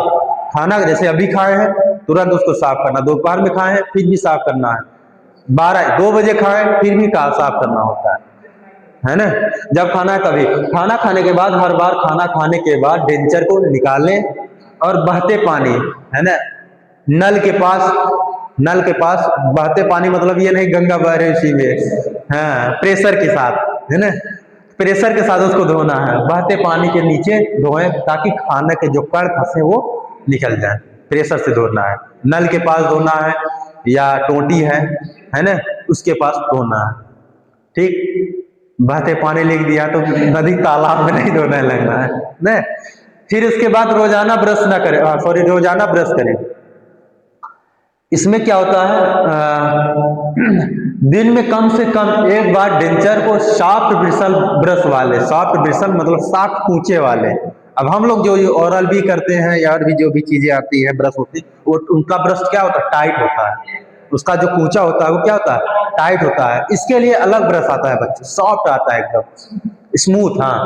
खाना जैसे अभी खाए हैं तुरंत उसको साफ करना, दोपहर में खाए हैं फिर भी साफ करना है, 2 बजे खाए फिर भी साफ करना होता है ना। जब खाना है तभी, खाना खाने के बाद, हर बार खाना खाने के बाद डेंचर को निकालें और बहते पानी, है ना, नल के पास बहते पानी, मतलब ये नहीं गंगा बह रही उसी में, हाँ, प्रेशर के साथ, है ना, प्रेशर के साथ उसको धोना है, बहते पानी के नीचे धोएं ताकि खाने के जो कण फंसे वो निकल जाए। प्रेशर से धोना है, नल के पास धोना है या टोटी है ना, उसके पास धोना है। ठीक, बहते पानी लिख दिया तो नदी तालाब में नहीं धोने लगना है ना। फिर उसके बाद रोजाना ब्रश ना करें, रोजाना ब्रश करें। इसमें क्या होता है, दिन में कम से कम एक बार डेंचर को सॉफ्ट ब्रिसल ब्रश वाले, सॉफ्ट ब्रिसल मतलब सॉफ्ट कूचे वाले, अब हम लोग जो ओरल भी करते हैं या और भी जो भी चीजें आती है ब्रश होती है, वो उनका ब्रश क्या होता है, टाइट होता है, उसका जो कूचा होता है वो क्या होता है, टाइट होता है। इसके लिए अलग ब्रश आता है बच्चे, सॉफ्ट आता है एकदम स्मूथ, हाँ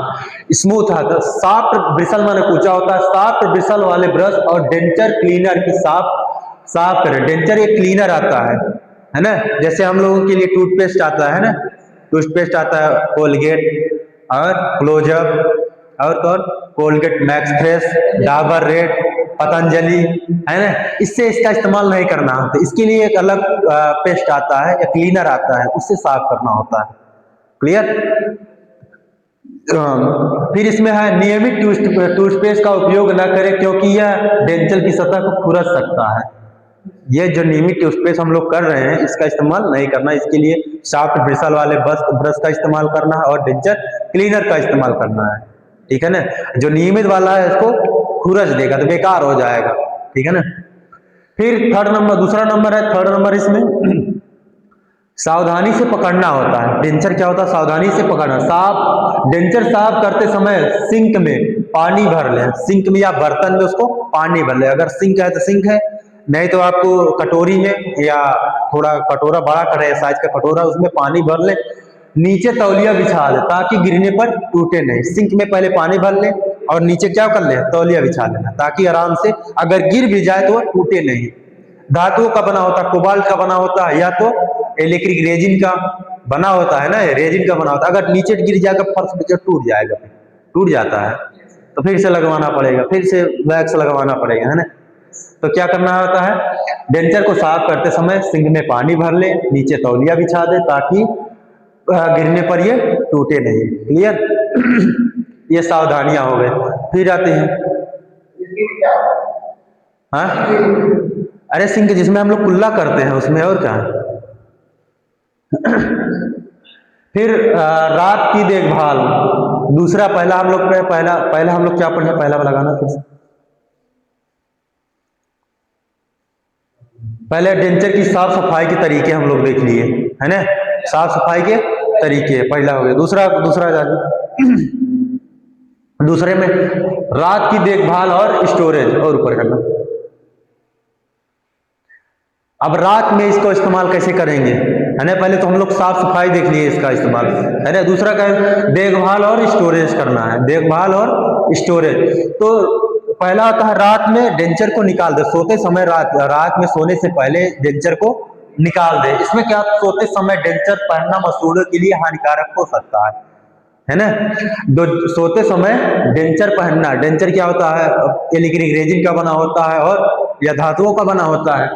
स्मूथ आता है। सॉफ्ट ब्रिसल माने कूचा होता है, सॉफ्ट ब्रिसल वाले ब्रश और डेंचर क्लीनर की साफ करें। डेंचर एक क्लीनर आता है ना, जैसे हम लोगों के लिए टूथपेस्ट आता है ना, टूथपेस्ट आता है कोलगेट और क्लोजअप और कौन, Colgate max fresh, Dabur red, Patanjali, है ना, इससे इसका इस्तेमाल नहीं करना होता, इसके लिए एक अलग पेस्ट आता है या क्लीनर आता है, उससे साफ करना होता है। क्लियर। फिर इसमें है नियमित टूथपेस्ट का उपयोग न करें क्योंकि यह डेंचर की सतह को खुरच सकता है। ये जो नियमित टूथपेस्ट हम लोग कर रहे हैं इसका इस्तेमाल नहीं करना, इसके लिए सॉफ्ट ब्रिसल वाले ब्रश का इस्तेमाल करना है और डेंचर क्लीनर का इस्तेमाल करना है। ठीक है ना, जो नियमित वाला है इसको खुरच देगा तो बेकार हो जाएगा। ठीक है ना। फिर दूसरा नंबर है, थर्ड नंबर इसमें सावधानी से पकड़ना होता है। डेंचर क्या होता है, सावधानी से पकड़ना। डेंचर साफ करते समय सिंक में पानी भर लें, सिंक में या बर्तन में उसको पानी भर लें, अगर सिंक है तो सिंक है, नहीं तो आपको कटोरी में या थोड़ा कटोरा बड़ा करे साइज का कटोरा, उसमें पानी भर लें, नीचे तौलिया बिछा दे ताकि गिरने पर टूटे नहीं। सिंक में पहले पानी भर ले और नीचे क्या कर ले, तौलिया बिछा लेना ताकि आराम से अगर गिर भी जाए तो वह टूटे नहीं। धातुओं का बना होता है, कोबाल्ट का बना होता है या तो इलेक्ट्रिक रेजिन का बना होता है ना, रेजिन का बना होता है, अगर नीचे गिर जाएगा फर्श पे टूट जाएगा, टूट जाता है तो फिर से लगवाना पड़ेगा, फिर से वैक्स लगवाना पड़ेगा, है ना। तो क्या करना होता है, डेंचर को साफ करते समय सिंक में पानी भर ले, नीचे तौलिया बिछा दे ताकि गिरने पर ये टूटे नहीं। क्लियर। ये सावधानियां हो गए। फिर आते हैं, हाँ अरे सिंक जिसमें हम लोग कुल्ला करते हैं उसमें, और क्या। फिर रात की देखभाल, दूसरा पहला हम लोग क्या पढ़े, पहला लगाना फिर से। पहले डेंचर की साफ सफाई के तरीके हम लोग देख लिए, है ना, साफ सफाई के तरीके पहला हो गया। दूसरा दूसरे में रात की देखभाल और स्टोरेज, और ऊपर करना। अब रात में इसको इस्तेमाल कैसे करेंगे, है ना, पहले तो हम लोग साफ सफाई देख लिए इसका इस्तेमाल, है ना। दूसरा क्या है, देखभाल और स्टोरेज करना है, देखभाल और स्टोरेज। तो पहला होता है रात में डेंचर को निकाल दे, सोते समय रात में सोने से पहले डेंचर को निकाल दे। इसमें क्या, सोते समय डेंचर पहनना मसूड़ों के लिए हानिकारक हो सकता है ना। सोते समय डेंचर पहनना, डेंचर क्या होता है, इलेक्ट्रिक रेजिन का बना होता है और या धातुओं का बना होता है।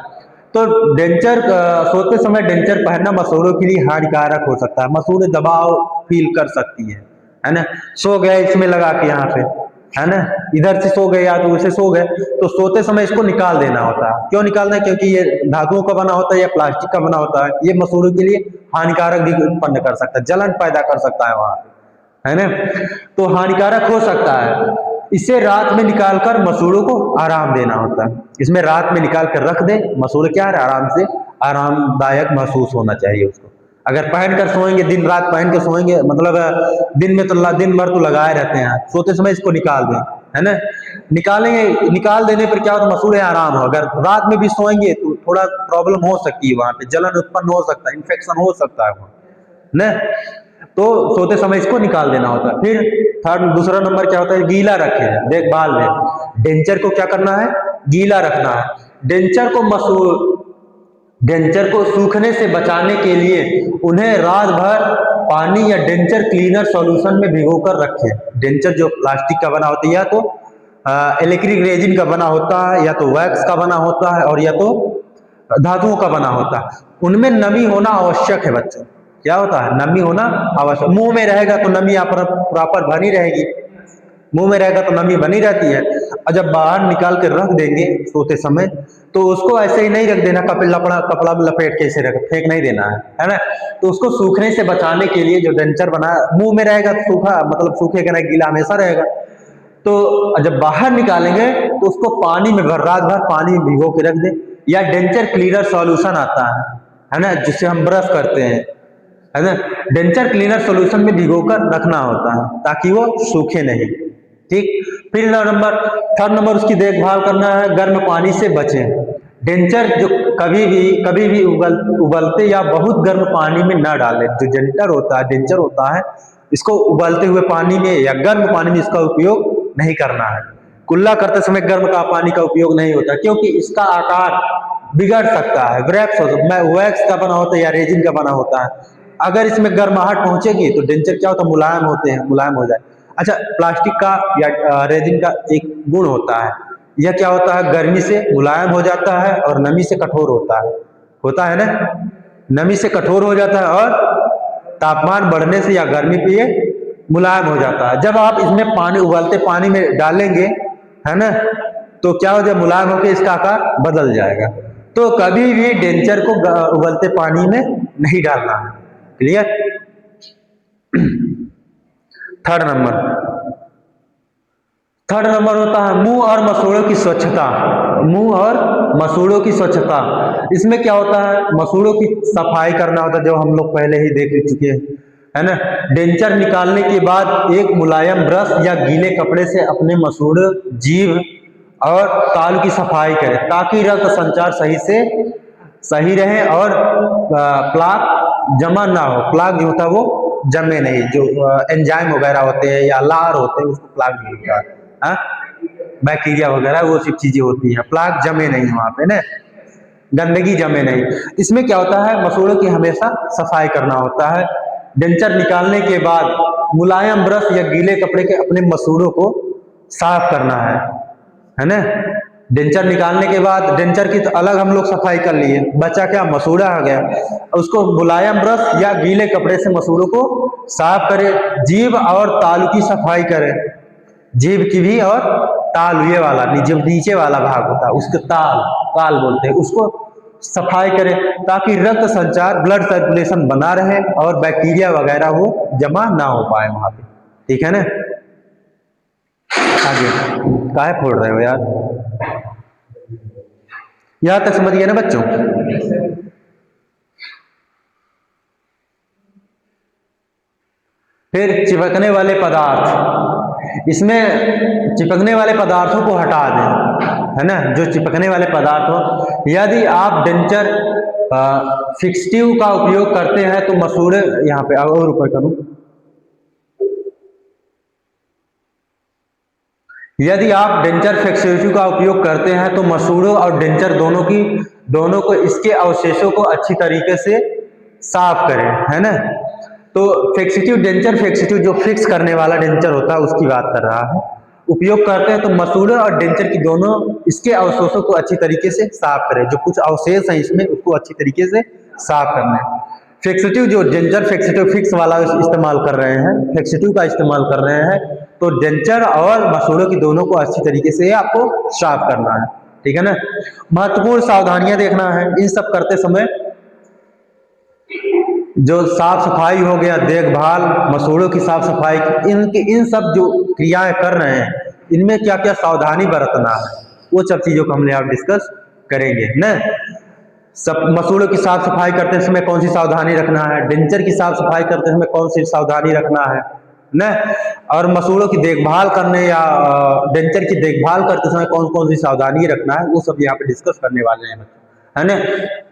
तो डेंचर सोते समय डेंचर पहनना मसूड़ों के लिए हानिकारक हो सकता है, मसूड़ें दबाव फील कर सकती है ना। सो गए इसमें लगा के यहाँ पे, है ना, इधर से सो गए या तो उसे सो गए, तो सोते समय इसको निकाल देना होता है। क्यों निकालना है, क्योंकि ये धातुओं का बना होता है या प्लास्टिक का बना होता है, ये मसूड़ों के लिए हानिकारक भी उत्पन्न कर सकता है, जलन पैदा कर सकता है वहां, है ना, तो हानिकारक हो सकता है। इसे रात में निकालकर मसूड़ों को आराम देना होता है। इसमें रात में निकाल कर रख दे, मसूड़े क्या है आराम से आरामदायक महसूस होना चाहिए उसको। अगर पहन कर सोएंगे, दिन रात पहन के सोएंगे, मतलब दिन में तो दिन भर तो लगाए रहते हैं, सोते समय इसको निकाल दें, है ना। निकालेंगे, निकाल देने पर क्या होता है, मसूड़े आराम हो। अगर रात में भी सोएंगे तो थोड़ा प्रॉब्लम हो सकती है, वहां पे जलन उत्पन्न हो सकता है, इन्फेक्शन हो सकता है वहां, ना। तो सोते समय इसको निकाल देना होता है। फिर दूसरा नंबर क्या होता है, गीला रखें, देखभाल में। डेंचर को क्या करना है, गीला रखना है। डेंचर को डेंचर को सूखने से बचाने के लिए उन्हें रात भर पानी या डेंचर क्लीनर सॉल्यूशन में भिगोकर रखें। डेंचर जो प्लास्टिक का बना होता है, या तो इलेक्ट्रिक रेजिन का बना होता है, या तो वैक्स का बना होता है, और या तो धातुओं का बना होता है। उनमें नमी होना आवश्यक है बच्चों। क्या होता है, नमी होना आवश्यक। मुंह में रहेगा तो नमी यहाँ पर प्रॉपर बनी रहेगी, मुंह में रहेगा तो नमी बनी रहती है। और जब बाहर निकाल कर रख देंगे सोते समय, तो उसको ऐसे ही नहीं रख देना, कपड़ा में लपेट के ऐसे फेंक नहीं देना है ना। तो उसको सूखने से बचाने के लिए जो डेंचर बना, मुंह में रहेगा तो सूखा, मतलब सूखेगा नहीं, गीला हमेशा रहेगा। तो जब बाहर निकालेंगे तो उसको पानी में रात भर पानी में भिगो के रख दें, या डेंचर क्लीनर सॉल्यूशन आता है ना, जिससे हम ब्रश करते हैं, है ना। डेंचर क्लीनर सॉल्यूशन में भिगोकर रखना होता है ताकि वो सूखे नहीं, ठीक। फिर थर्ड नंबर उसकी देखभाल करना है, गर्म पानी से बचें। डेंचर जो कभी भी उबलते या बहुत गर्म पानी में न डालें। जो डेंचर होता है, इसको उबलते हुए पानी में या गर्म पानी में इसका उपयोग नहीं करना है। कुल्ला करते समय गर्म का पानी का उपयोग नहीं होता, क्योंकि इसका आकार बिगड़ सकता है, वैक्स का बना होता है या रेजिन का बना होता है। अगर इसमें गर्माहट पहुंचेगी तो डेंचर क्या होता है, मुलायम होते हैं, मुलायम हो जाए। अच्छा, प्लास्टिक का या रेजिन का एक गुण होता है, यह क्या होता है, गर्मी से मुलायम हो जाता है और नमी से कठोर होता है ना। नमी से कठोर हो जाता है और तापमान बढ़ने से या गर्मी पे ये मुलायम हो जाता है। जब आप इसमें पानी, उबलते पानी में डालेंगे, है ना, तो क्या हो जाए, मुलायम होकर इसका आकार बदल जाएगा। तो कभी भी डेंचर को उबलते पानी में नहीं डालना है। क्लियर। थर्ड नंबर होता है मुंह और मसूड़ों की स्वच्छता। मुंह और मसूड़ों की स्वच्छता, इसमें क्या होता है, मसूड़ों की सफाई करना होता है, जो हम लोग पहले ही देख चुके हैं, है ना। डेंचर निकालने के बाद एक मुलायम ब्रश या गीले कपड़े से अपने मसूड़, जीभ और तालू की सफाई करें, ताकि रक्त संचार सही रहे और प्लाक जमा ना हो। प्लाक जो होता है वो जमे नहीं, जो एंजाइम वगैरह होते हैं या लार होते हैं, उसको प्लाक नहीं होता है, बैक्टीरिया वगैरह वो सब चीजें होती हैं, प्लाक जमे नहीं वहां पे ना, गंदगी जमे नहीं। इसमें क्या होता है, मसूड़ों की हमेशा सफाई करना होता है। डेंचर निकालने के बाद मुलायम ब्रश या गीले कपड़े के अपने मसूड़ों को साफ करना है ना। डेंचर निकालने के बाद डेंचर की तो अलग हम लोग सफाई कर लिए, बचा क्या, मसूड़ा आ गया। उसको मुलायम ब्रश या गीले कपड़े से मसूड़ों को साफ करें। जीभ और तालू की सफाई करें, जीभ की भी और तालू, ये वाला जो नीचे वाला भाग होता है उसको ताल बोलते हैं, उसको सफाई करें, ताकि रक्त संचार, ब्लड सर्कुलेशन बना रहे और बैक्टीरिया वगैरह वो जमा ना हो पाए वहां पे, ठीक है ना। आगे काहे फोड़ रहे हो यार, यहां तक समझ गए ना बच्चों। फिर चिपकने वाले पदार्थ, इसमें चिपकने वाले पदार्थों को हटा दें, है ना। जो चिपकने वाले पदार्थ हो, यदि आप डेंचर फिक्सटिव का उपयोग करते हैं तो मसूड़े, यहाँ पे और ऊपर करूं, यदि आप डेंचर फिक्सटिव का उपयोग करते हैं तो मसूड़ों और डेंचर दोनों को इसके अवशेषों को अच्छी तरीके से साफ करें, है ना। तो डेंचर फिक्सटिव जो फिक्स करने वाला डेंचर होता है उसकी बात कर रहा है, उपयोग करते हैं तो मसूड़े और डेंचर की दोनों इसके अवशेषों को अच्छी तरीके से साफ करें। जो कुछ अवशेष हैं इसमें उसको अच्छी तरीके से साफ करना है। फिक्सटिव जो डेंचर फिक्सटिव फिक्स वाला इस्तेमाल कर रहे हैं, फिक्सटिव का इस्तेमाल कर रहे हैं, तो डेंचर और मसूड़ों की दोनों को अच्छी तरीके से आपको साफ करना है, ठीक है ना। महत्वपूर्ण सावधानियां देखना है इन सब करते समय, जो साफ सफाई हो गया, देखभाल, मसूड़ों की साफ सफाई, इन सब जो क्रियाएं कर रहे हैं, इनमें क्या क्या सावधानी बरतना है, वो सब चीजों को हमने आप डिस्कस करेंगे ना। मसूड़ों की साफ सफाई करते समय कौन सी सावधानी रखना है, डेंचर की साफ सफाई करते समय कौन सी सावधानी रखना है न, और मसूड़ों की देखभाल करने या डेंचर की देखभाल करते समय कौन कौन सी सावधानी रखना है, वो सब यहाँ पे डिस्कस करने वाले हैं, है ना।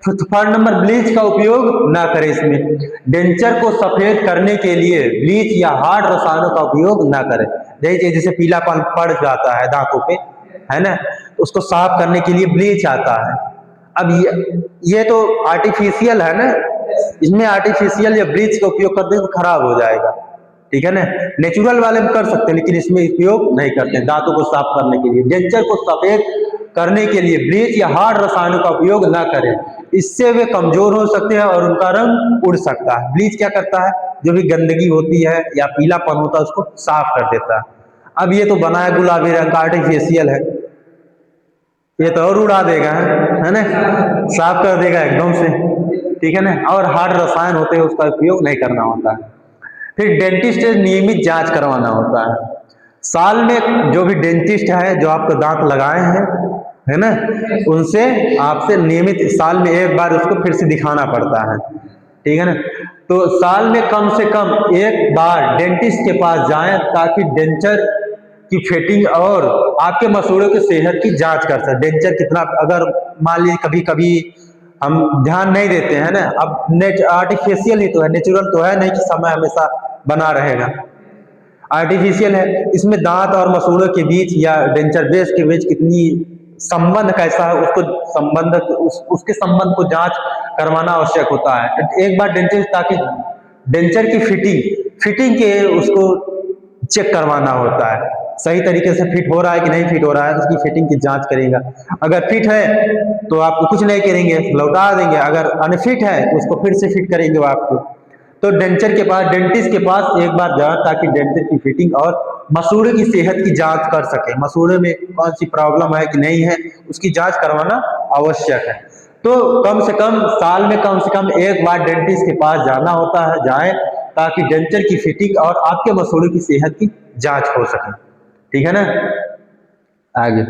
थर्ड नंबर, ब्लीच का उपयोग ना करें। इसमें डेंचर को सफेद करने के लिए ब्लीच या हार्ड रसायनों का उपयोग ना करें। जैसे पीलापन पड़ जाता है दांतों पे, है ना, तो उसको साफ करने के लिए ब्लीच आता है। अब ये तो आर्टिफिशियल है ना, इसमें आर्टिफिशियल या ब्लीच का उपयोग करते हैं तो खराब हो जाएगा, ठीक है ना। नेचुरल वाले में कर सकते हैं लेकिन इसमें उपयोग नहीं करते हैं। दांतों को साफ करने के लिए, डेंचर को सफेद करने के लिए ब्लीच या हार्ड रसायनों का उपयोग ना करें, इससे वे कमजोर हो सकते हैं और उनका रंग उड़ सकता है। ब्लीच क्या करता है, जो भी गंदगी होती है या पीलापन होता है उसको साफ कर देता है। अब ये तो बना है गुलाबी रंग का, आर्टिफिशियल है, ये तो और उड़ा देगा, है ना, साफ कर देगा एकदम से, ठीक है ना। और हार्ड रसायन होते हैं उसका उपयोग नहीं करना होता है। फिर डेंटिस्ट से नियमित जांच करवाना होता है। साल में जो भी डेंटिस्ट है जो आपको दांत लगाए हैं, है ना, उनसे आपसे नियमित साल में एक बार उसको फिर से दिखाना पड़ता है, ठीक है ना। तो साल में कम से कम एक बार डेंटिस्ट के पास जाएं ताकि डेंचर की फिटिंग और आपके मसूड़ों की सेहत की जांच कर सके। डेंचर कितना, अगर मान लीजिए कभी कभी हम ध्यान नहीं देते हैं ना, अब आर्टिफिशियल ही तो है, नेचुरल तो है नहीं कि समय हमेशा बना रहेगा, आर्टिफिशियल है। इसमें दांत और मसूड़ों के बीच या डेंचर बेस के बीच कितनी संबंध कैसा है, उसको संबंध उसके संबंध को जांच करवाना आवश्यक होता है एक बार डेंटिस्ट, ताकि डेंचर की फिटिंग के उसको चेक करवाना होता है, सही तरीके से फिट हो रहा है कि नहीं फिट हो रहा है, उसकी फिटिंग की जांच करेगा। अगर फिट है तो आपको कुछ नहीं करेंगे, लौटा देंगे, अगर अनफिट है तो उसको फिर से फिट करेंगे वो आपको। तो डेंचर के पास, डेंटिस्ट के पास एक बार जाओ ताकि डेंचर की फिटिंग और मसूड़े की सेहत की जांच कर सके, मसूड़े में कौन सी प्रॉब्लम है कि नहीं है उसकी जांच करवाना आवश्यक है। तो कम से कम साल में कम से कम एक बार डेंटिस्ट के पास जाना होता है, जाए ताकि डेंचर की फिटिंग और आपके मसूड़े की सेहत की जांच हो सके, ठीक है ना। आगे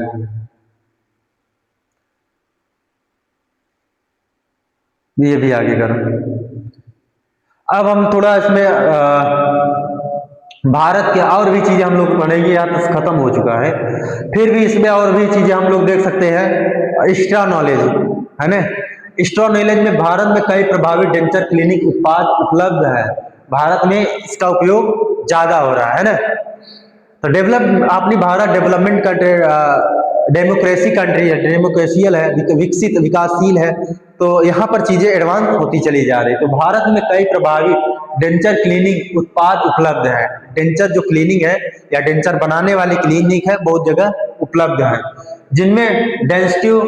ये भी आगे करो। अब हम थोड़ा इसमें भारत के और भी चीजें हम लोग पढ़ेंगे, यहाँ तक खत्म हो चुका है, फिर भी इसमें और भी चीजें हम लोग देख सकते हैं। एक्स्ट्रा नॉलेज, है ना, एक्स्ट्रा नॉलेज में भारत में कई प्रभावी डेंचर क्लिनिक उत्पाद उपलब्ध है। भारत में इसका उपयोग ज्यादा हो रहा है ना। तो अपनी Bharat development country, democracy country है, डेमोक्रेशियल है, विकसित विकासशील है, तो यहाँ पर चीजें एडवांस होती चली जा रही है। तो भारत में कई प्रभावी डेंचर क्लीनिंग उत्पाद उपलब्ध है। डेंचर जो क्लीनिंग है या डेंचर बनाने वाली क्लीनिक है बहुत जगह उपलब्ध है, जिनमें डेंस्टिव,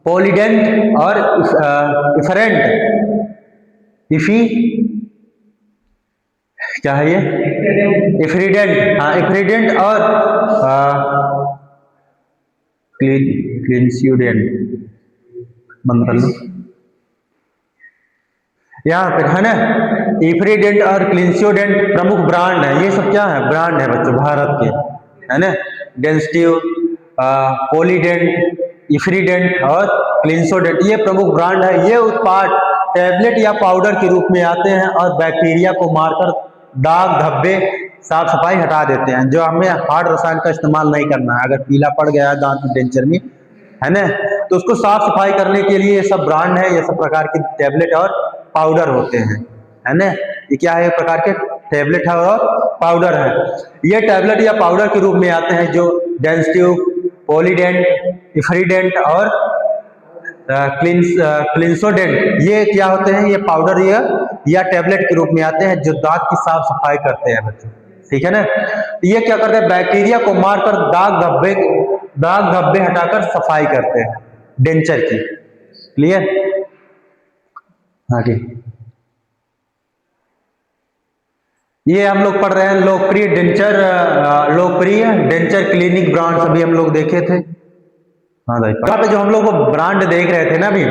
पॉलीडेंट और इफी क्या है ये, इफ्रीडेंट, हाँ इफ्रीडेंट और क्लिंसियोडेंट, बंद कर लो यहाँ पे, है ना। इफ्रीडेंट और क्लिंसियोडेंट प्रमुख ब्रांड है, ये सब क्या है, ब्रांड है बच्चों भारत के, है ना। डेंस्टिव, पॉलीडेंट, इफ्रीडेंट और क्लिंसियोडेंट ये प्रमुख ब्रांड है। ये उत्पाद टैबलेट या पाउडर के रूप में आते हैं और बैक्टीरिया को मारकर दाग धब्बे साफ सफाई हटा देते हैं। जो हमें हार्ड रसायन का इस्तेमाल नहीं करना है, अगर पीला पड़ गया है दांत डेंचर में, है ना, तो उसको साफ सफाई करने के लिए ये सब ब्रांड है, ये सब प्रकार के टैबलेट और पाउडर होते हैं, है ना। ये क्या है, प्रकार के टैबलेट है और पाउडर है। ये टैबलेट या पाउडर के रूप में आते हैं जो डेंस्टिव, पॉलीडेंट, इफ्रीडेंट और क्लिंसोडेंट, ये क्या होते हैं, ये पाउडर या टैबलेट के रूप में आते हैं जो दांत की साफ सफाई करते हैं बच्चों, ठीक है ना। ये क्या करते हैं, बैक्टीरिया को मारकर दाग धब्बे हटाकर सफाई करते हैं डेंचर की। क्लियर, आगे ये हम लोग पढ़ रहे हैं लोकप्रिय डेंचर क्लिनिक ब्रांड, सभी हम लोग देखे थे। हाँ भाई, यहाँ पे जो हम लोग ब्रांड देख रहे थे ना अभी,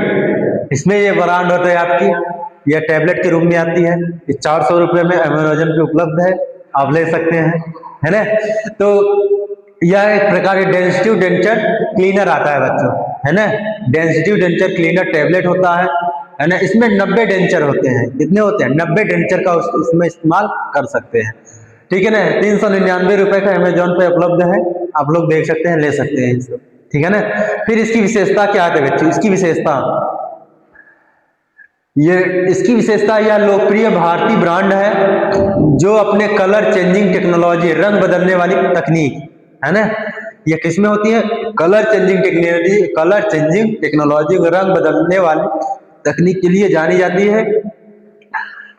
इसमें ये ब्रांड होता है आपकी, ये टैबलेट के रूप में आती है, ये 400 रुपये में अमेज़न पे उपलब्ध है, आप ले सकते हैं, है ना। तो यह एक प्रकार के डेंस्टिव डेंचर क्लीनर आता है बच्चों, है ना। डेंसिटी डेंचर क्लीनर टेबलेट होता है ना। इसमें 90 डेंचर होते हैं। कितने होते हैं? 90 डेंचर का इसमें इस्तेमाल कर सकते हैं, ठीक है ना। 399 रुपए का अमेजोन पे उपलब्ध है, आप लोग देख सकते हैं, ले सकते हैं इसको, ठीक है ना। फिर इसकी विशेषता क्या है बच्चों? इसकी विशेषता इसकी विशेषता यह लोकप्रिय भारतीय ब्रांड है जो अपने कलर चेंजिंग टेक्नोलॉजी, रंग बदलने वाली तकनीक, है ना। ये किसमें होती है? कलर चेंजिंग टेक्नोलॉजी, रंग बदलने वाली तकनीक के लिए जानी जाती है,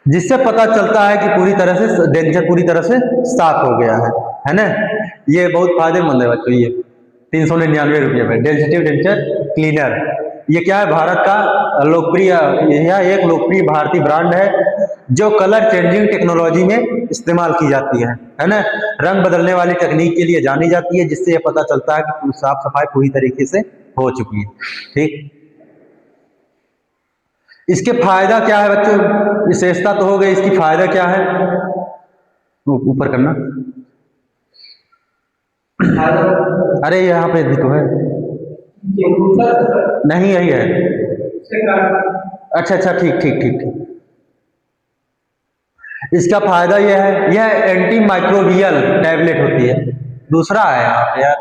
जिससे पता चलता है कि पूरी तरह से डेंचर पूरी तरह से साफ हो गया है ना। ये बहुत फायदेमंद है बच्चों। ये 399 रुपये में डेंसिटी डेंचर क्लीनर। ये क्या है? भारत का लोकप्रिय, यह एक लोकप्रिय भारतीय ब्रांड है जो कलर चेंजिंग टेक्नोलॉजी में इस्तेमाल की जाती है ना। रंग बदलने वाली तकनीक के लिए जानी जाती है, जिससे यह पता चलता है कि साफ सफाई पूरी तरीके से हो चुकी है, ठीक। इसके फायदा क्या है बच्चों? विशेषता तो हो गई, इसकी फायदा क्या है? ऊपर करना। अरे यहाँ पे भी तो है, नहीं यही है। अच्छा अच्छा, ठीक ठीक ठीक ठीक। इसका फायदा यह है, यह एंटी माइक्रोबियल टैबलेट होती है। दूसरा है यहाँ पे यार,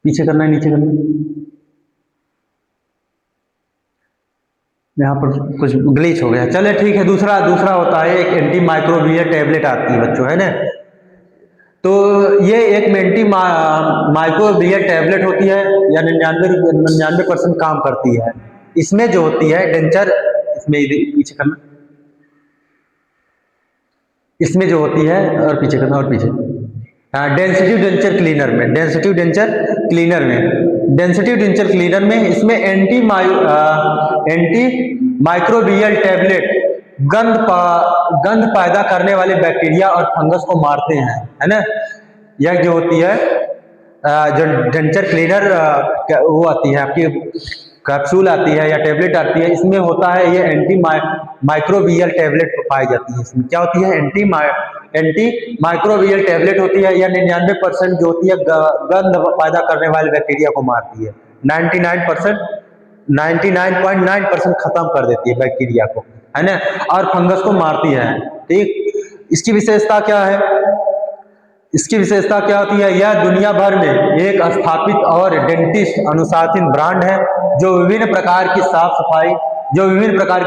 पीछे करना है, नीचे करना है। यहाँ पर कुछ ग्लिच हो गया, चले ठीक है। दूसरा होता है एक एंटी माइक्रोबियल टैबलेट आती है बच्चों, है ना। तो ये एक एंटी माइक्रोबियल टैबलेट होती है, या 99% काम करती है। इसमें जो होती है डेंचर, इसमें पीछे करना, इसमें जो होती है, और पीछे करना और पीछे, हाँ, डेंसिटी डेंचर क्लीनर में, डेंसिटी डेंचर क्लीनर में इसमें एंटी माइक्रोबियल टैबलेट गंध पैदा करने वाले बैक्टीरिया और फंगस को मारते हैं, है ना। यह जो होती है जो डेंचर क्लीनर वो आती है आपकी, कैप्सूल आती है या टैबलेट आती है, इसमें होता है ये एंटी माइक्रोबियल टैबलेट पाई जाती है। इसमें क्या होती है? एंटी माइक्रोबियल टैबलेट होती है, या 99% जो होती है गंध पैदा करने वाले बैक्टीरिया को मारती है। 99.9% खत्म कर देती है बैक्टीरिया को, है ना, और फंगस को मारती है, ठीक। इसकी विशेषता क्या है? इसकी विशेषता क्या होती है? यह दुनिया भर में एक स्थापित और डेंटिस्ट अनुशासित ब्रांड है जो विभिन्न प्रकार की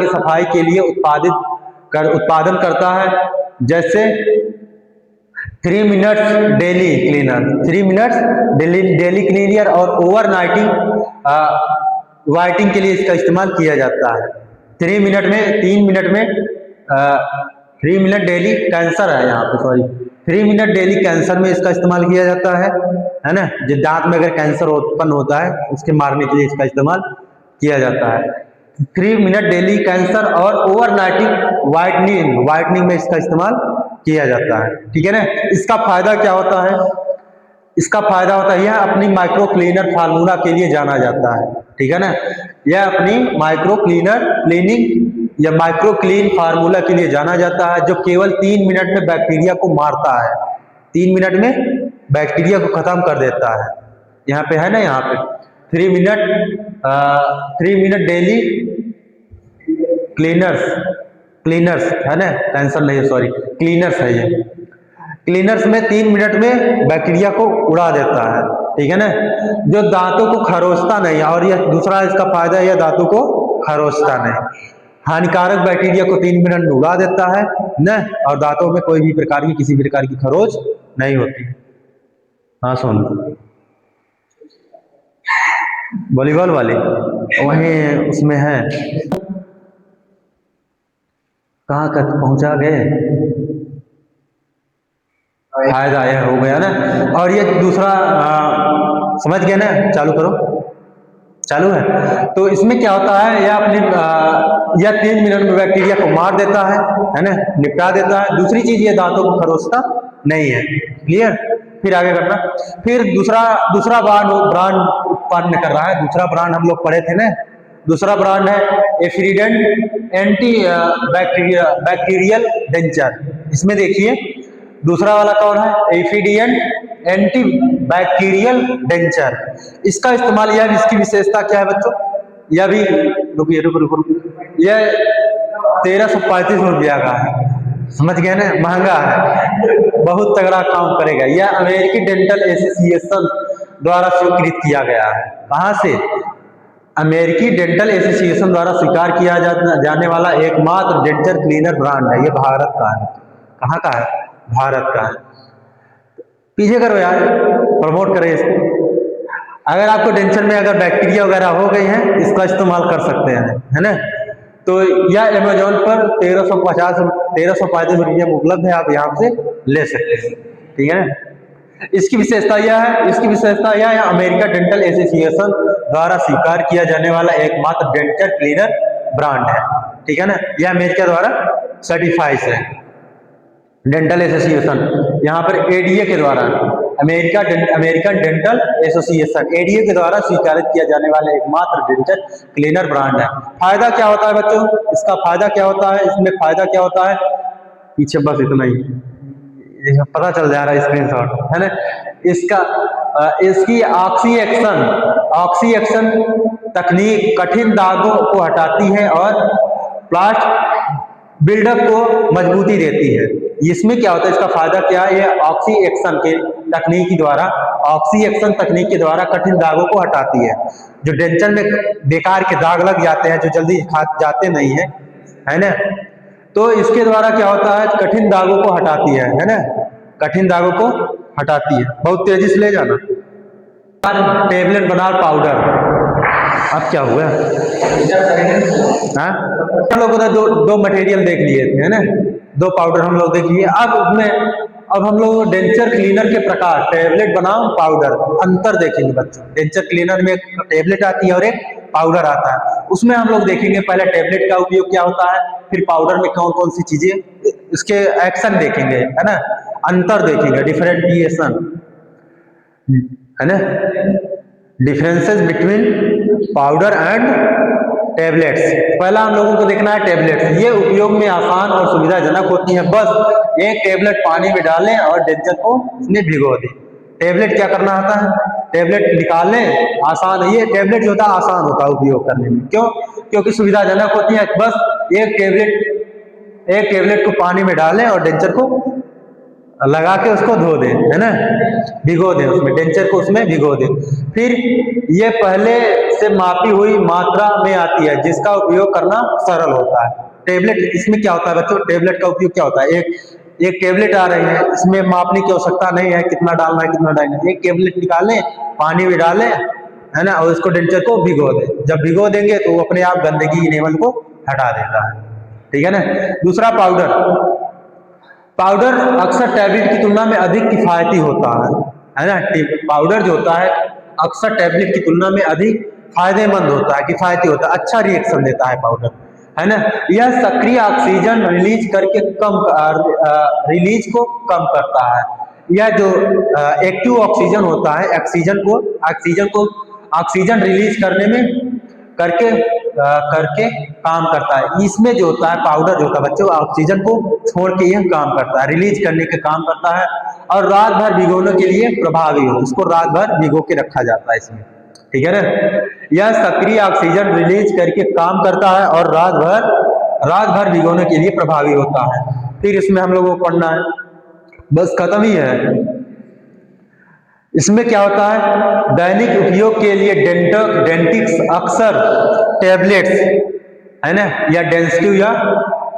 सफाई के लिए उत्पादन करता है, जैसे 3 मिनट्स डेली क्लीनर और ओवरनाइटिंग वाइटिंग के लिए इसका इस्तेमाल किया जाता है। 3 मिनट डेली कैंसर है यहाँ पे, सॉरी, 3 मिनट डेली कैंसर में इसका इस्तेमाल किया जाता है ना। जो दांत में अगर कैंसर उत्पन्न होता है उसके मारने के लिए इसका इस्तेमाल किया जाता है। 3 मिनट डेली कैंसर और ओवरनाइटिंग वाइटनिंग में इसका इस्तेमाल किया जाता है, ठीक है ना। इसका फायदा क्या होता है? इसका फायदा होता है यह अपनी माइक्रो क्लीनर फार्मूला के लिए जाना जाता है, ठीक है ना। यह अपनी माइक्रो क्लीन फार्मूला के लिए जाना जाता है, जो केवल 3 मिनट में बैक्टीरिया को मारता है, 3 मिनट में बैक्टीरिया को खत्म कर देता है। यहाँ पे है ना, यहाँ पे 3 मिनट डेली क्लीनर्स है ना, कैंसर नहीं, सॉरी, क्लीनर्स है ये। क्लीनर्स में 3 मिनट में बैक्टीरिया को उड़ा देता है, ठीक है ना, जो दांतों को खरोचता नहीं। और यह दूसरा इसका फायदा है, यह दांतों को खरोचता नहीं, हानिकारक बैक्टीरिया को 3 मिनट में उड़ा देता है ना, और दांतों में कोई भी किसी प्रकार की खरोच नहीं होती। हाँ सुन, वॉलीबॉल वाले वहीं उसमें है, कहाँ तक पहुंचा गए? फायदा यह हो गया ना। और ये दूसरा समझ गए ना? चालू करो, चालू है। तो इसमें क्या होता है, यह 3 मिनट में बैक्टीरिया को मार देता है ना, निपटा देता है। दूसरी चीज ये दांतों को खरोचता नहीं है, क्लियर। फिर आगे करना। फिर दूसरा ब्रांड उत्पन्न कर रहा है, दूसरा ब्रांड हम लोग पढ़े थे ना, दूसरा ब्रांड है एफ्रीडेंट एंटी बैक्टीरियल डेंचर। इसमें देखिए दूसरा वाला कौन है? एफिडिएंट एंटी बैक्टीरियल डेंचर। इसका इस्तेमाल, यह इसकी विशेषता क्या है बच्चों, यह भी रुकिए यह 1335 रुपया का है, समझ गए ना, महंगा है, बहुत तगड़ा काम करेगा। यह अमेरिकी डेंटल एसोसिएशन द्वारा स्वीकृत किया गया है। कहाँ से? अमेरिकी डेंटल एसोसिएशन द्वारा स्वीकार किया जाने वाला एकमात्र डेंचर क्लीनर ब्रांड है। ये भारत का है। कहाँ का है? भारत का है। पीछे करो यार, प्रमोट करें इसको। अगर आपको डेंचर में अगर बैक्टीरिया वगैरह हो गई है, इसका इस्तेमाल कर सकते हैं, है ना। तो यह अमेजोन पर 1335 रुपये में उपलब्ध है, आप यहाँ से ले सकते हैं, ठीक है ना। इसकी विशेषता यह है, अमेरिका डेंटल एसोसिएशन द्वारा स्वीकार किया जाने वाला एकमात्र डेंटल क्लीनर ब्रांड है, ठीक है ना। यह अमेरिका द्वारा सर्टिफाइड है, डेंटल एसोसिएशन, यहाँ पर एडीए के द्वारा, अमेरिकन डेंटल एसोसिएशन एडीए के द्वारा स्वीकारित किया जाने वाला एकमात्र डेंटल क्लीनर ब्रांड है। फायदा क्या होता है बच्चों? इसका फायदा क्या होता है? इसमें फायदा क्या होता है? पीछे बस इतना ही पता चल जा रहा है, स्क्रीनशॉट है ना। इसकी ऑक्सी एक्शन तकनीक कठिन दागों को हटाती है और प्लास्ट बिल्डअप को मजबूती देती है। इसमें क्या होता है? इसका फायदा क्या है? ये ऑक्सी एक्शन तकनीक के द्वारा कठिन दागों को हटाती है। जो डेंचर में बेकार के दाग लग जाते हैं, जो जल्दी जाते नहीं है ना, तो इसके द्वारा क्या होता है? कठिन दागों को हटाती है ना, कठिन दागों को हटाती है। बहुत तेजी से ले जाना। टेबलेट बना पाउडर, अब क्या हुआ? हम लोगों ने दो मटेरियल देख लिए थे, है ना, 2 पाउडर हम लोग देख लिए। अब हम लोग डेंचर क्लीनर के प्रकार, टेबलेट बनाम पाउडर, अंतर देखेंगे बच्चों। डेंचर क्लीनर में एक टेबलेट आती है और एक पाउडर आता है। उसमें हम लोग देखेंगे पहले टेबलेट का उपयोग क्या होता है, फिर पाउडर में कौन कौन सी चीजें, इसके एक्शन देखेंगे, है ना, अंतर देखेंगे, डिफरेंशिएशन, है ना, differences between powder and tablets. पहला हम लोगों को देखना है टेबलेट्स। ये उपयोग में आसान और सुविधाजनक होती है। बस एक टेबलेट पानी में डालें और डेंचर को उसमें भिगो दें। टेबलेट क्या करना होता है? टेबलेट निकालें, आसान है ये टेबलेट जो होता है, आसान होता है उपयोग करने में। क्यों? क्योंकि सुविधाजनक होती है। बस एक टेबलेट को पानी में डालें और डेंचर को लगा के उसको धो दें, है ना, भिगो दें, उसमें डेंचर को उसमें भिगो दें। फिर ये पहले से मापी हुई मात्रा में आती है, जिसका उपयोग करना सरल होता है। टेबलेट, इसमें क्या होता है बच्चों? टेबलेट का उपयोग क्या होता है? एक टेबलेट आ रही है, इसमें मापने की आवश्यकता नहीं है कितना डालना है कितना डालना है। एक टेबलेट निकालें, पानी में डालें, है ना, और उसको डेंचर को भिगो दें। जब भिगो देंगे तो वो अपने आप गंदगी इनेमल को हटा देता है, ठीक है ना। दूसरा पाउडर अक्सर टैबलेट की तुलना में अधिक किफायती होता है ना। पाउडर जो होता है अक्सर टैबलेट की तुलना में अधिक फायदेमंद होता है, किफायती होता है, अच्छा रिएक्शन देता है पाउडर, है ना। यह सक्रिय ऑक्सीजन रिलीज को कम करता है। यह जो एक्टिव ऑक्सीजन होता है, ऑक्सीजन रिलीज करके काम करता है। इसमें जो होता है पाउडर जो होता है बच्चों, ऑक्सीजन को छोड़ के यह काम करता है, रिलीज करने का काम करता है, और रात भर भिगोने के लिए प्रभावी हो। इसको रात भर भिगो के रखा जाता है इसमें, ठीक है ना। यह सक्रिय ऑक्सीजन रिलीज करके काम करता है और रात भर भिगोने के लिए प्रभावी होता है। फिर इसमें हम लोगों को पढ़ना है, बस खत्म ही है। इसमें क्या होता है? दैनिक उपयोग के लिए डेंटिक्स अक्सर टेबलेट्स, है ना, या डेंसिटिव या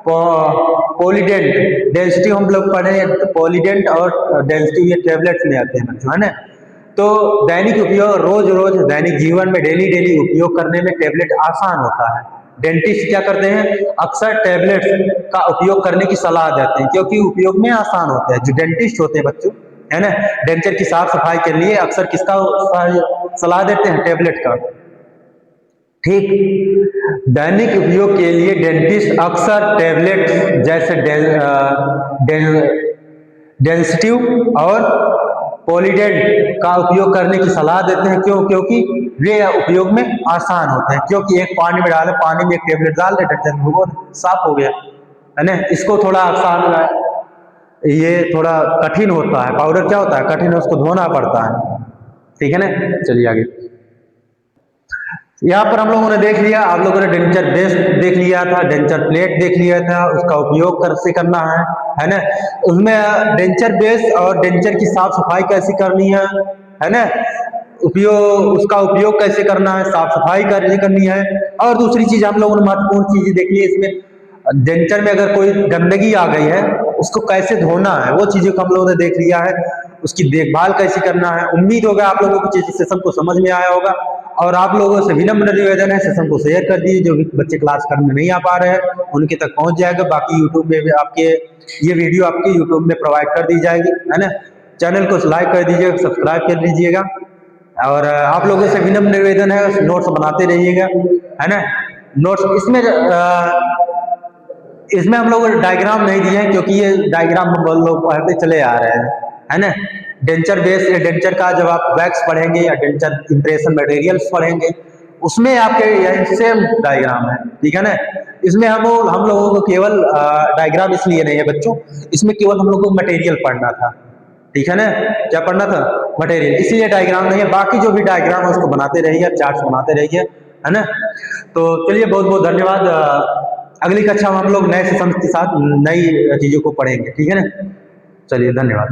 पॉलीडेंट, डेंसिटिव हम लोग पढ़े तो पॉलीडेंट और डेंसिटिव ये टेबलेट्स में आते हैं बच्चों, है ना। तो दैनिक उपयोग, रोज दैनिक जीवन में डेली उपयोग करने में टेबलेट आसान होता है। डेंटिस्ट क्या करते हैं? अक्सर टेबलेट्स का उपयोग करने की सलाह देते हैं, क्योंकि उपयोग में आसान होते हैं। जो डेंटिस्ट होते हैं बच्चों, है ना, डेंचर की साफ सफाई के लिए अक्सर किसका सलाह देते हैं? टेबलेट का, ठीक। दैनिक उपयोग के लिए डेंटिस्ट अक्सर टेबलेट जैसे डेंसिटिव और पॉलीडेंट का उपयोग करने की सलाह देते हैं। क्यों? क्योंकि वे उपयोग में आसान होते हैं। क्योंकि एक पानी में डाले, पानी में एक टेबलेट डाल दे, डेंचर में साफ हो गया, है ना। इसको थोड़ा आसान ये थोड़ा कठिन होता है, पाउडर क्या होता है, कठिन है, उसको धोना पड़ता है, ठीक है ना। चलिए आगे। यहाँ पर हम लोगों ने देख लिया, आप लोगों ने डेंचर बेस देख लिया था, डेंचर प्लेट देख लिया था, उसका उपयोग कैसे करना है ना। उसमें डेंचर बेस और डेंचर की साफ सफाई कैसे करनी है ना, उसका उपयोग कैसे करना है, साफ सफाई कैसे करनी है। और दूसरी चीज हम लोगों ने महत्वपूर्ण चीजें देखी है इसमें, डेंचर में अगर कोई गंदगी आ गई है उसको कैसे धोना है, वो चीजों को हम लोगों ने देख लिया है। उसकी देखभाल कैसे करना है। उम्मीद होगा आप लोगों को सेशन को समझ में आया होगा, और आप लोगों से विनम्र निवेदन है सेशन को शेयर कर दीजिए, जो भी बच्चे क्लास करने नहीं आ पा रहे हैं उनके तक पहुंच जाएगा। बाकी यूट्यूब में भी आपके ये वीडियो आपके यूट्यूब में प्रोवाइड कर दी जाएगी, है ना। चैनल को लाइक कर दीजिएगा, सब्सक्राइब कर लीजिएगा, और आप लोगों से विनम्र निवेदन है नोट्स बनाते रहिएगा, है ना। नोट्स इसमें हम लोग डायग्राम नहीं दिए हैं, क्योंकि ये डायग्राम हम लोग पढ़ते चले आ रहे हैं, है ना। डेंचर बेस या डेंचर का जब आप वैक्स पढ़ेंगे या डेंचर इंप्रेशन मटेरियल्स पढ़ेंगे, उसमें आपके यही सेम डायग्राम है, ठीक है ना। इसमें हम लोगों को केवल डायग्राम इसलिए नहीं है बच्चों, इसमें केवल हम लोग को मटेरियल पढ़ना था, ठीक है ना। क्या पढ़ना था, मटेरियल, इसीलिए डायग्राम नहीं है। बाकी जो भी डायग्राम है उसको बनाते रहिए, चार्ट्स बनाते रहिए, है ना। तो चलिए बहुत बहुत धन्यवाद। अगली कक्षा में हम लोग नए सेशन के साथ नई चीजों को पढ़ेंगे, ठीक है ना। चलिए धन्यवाद।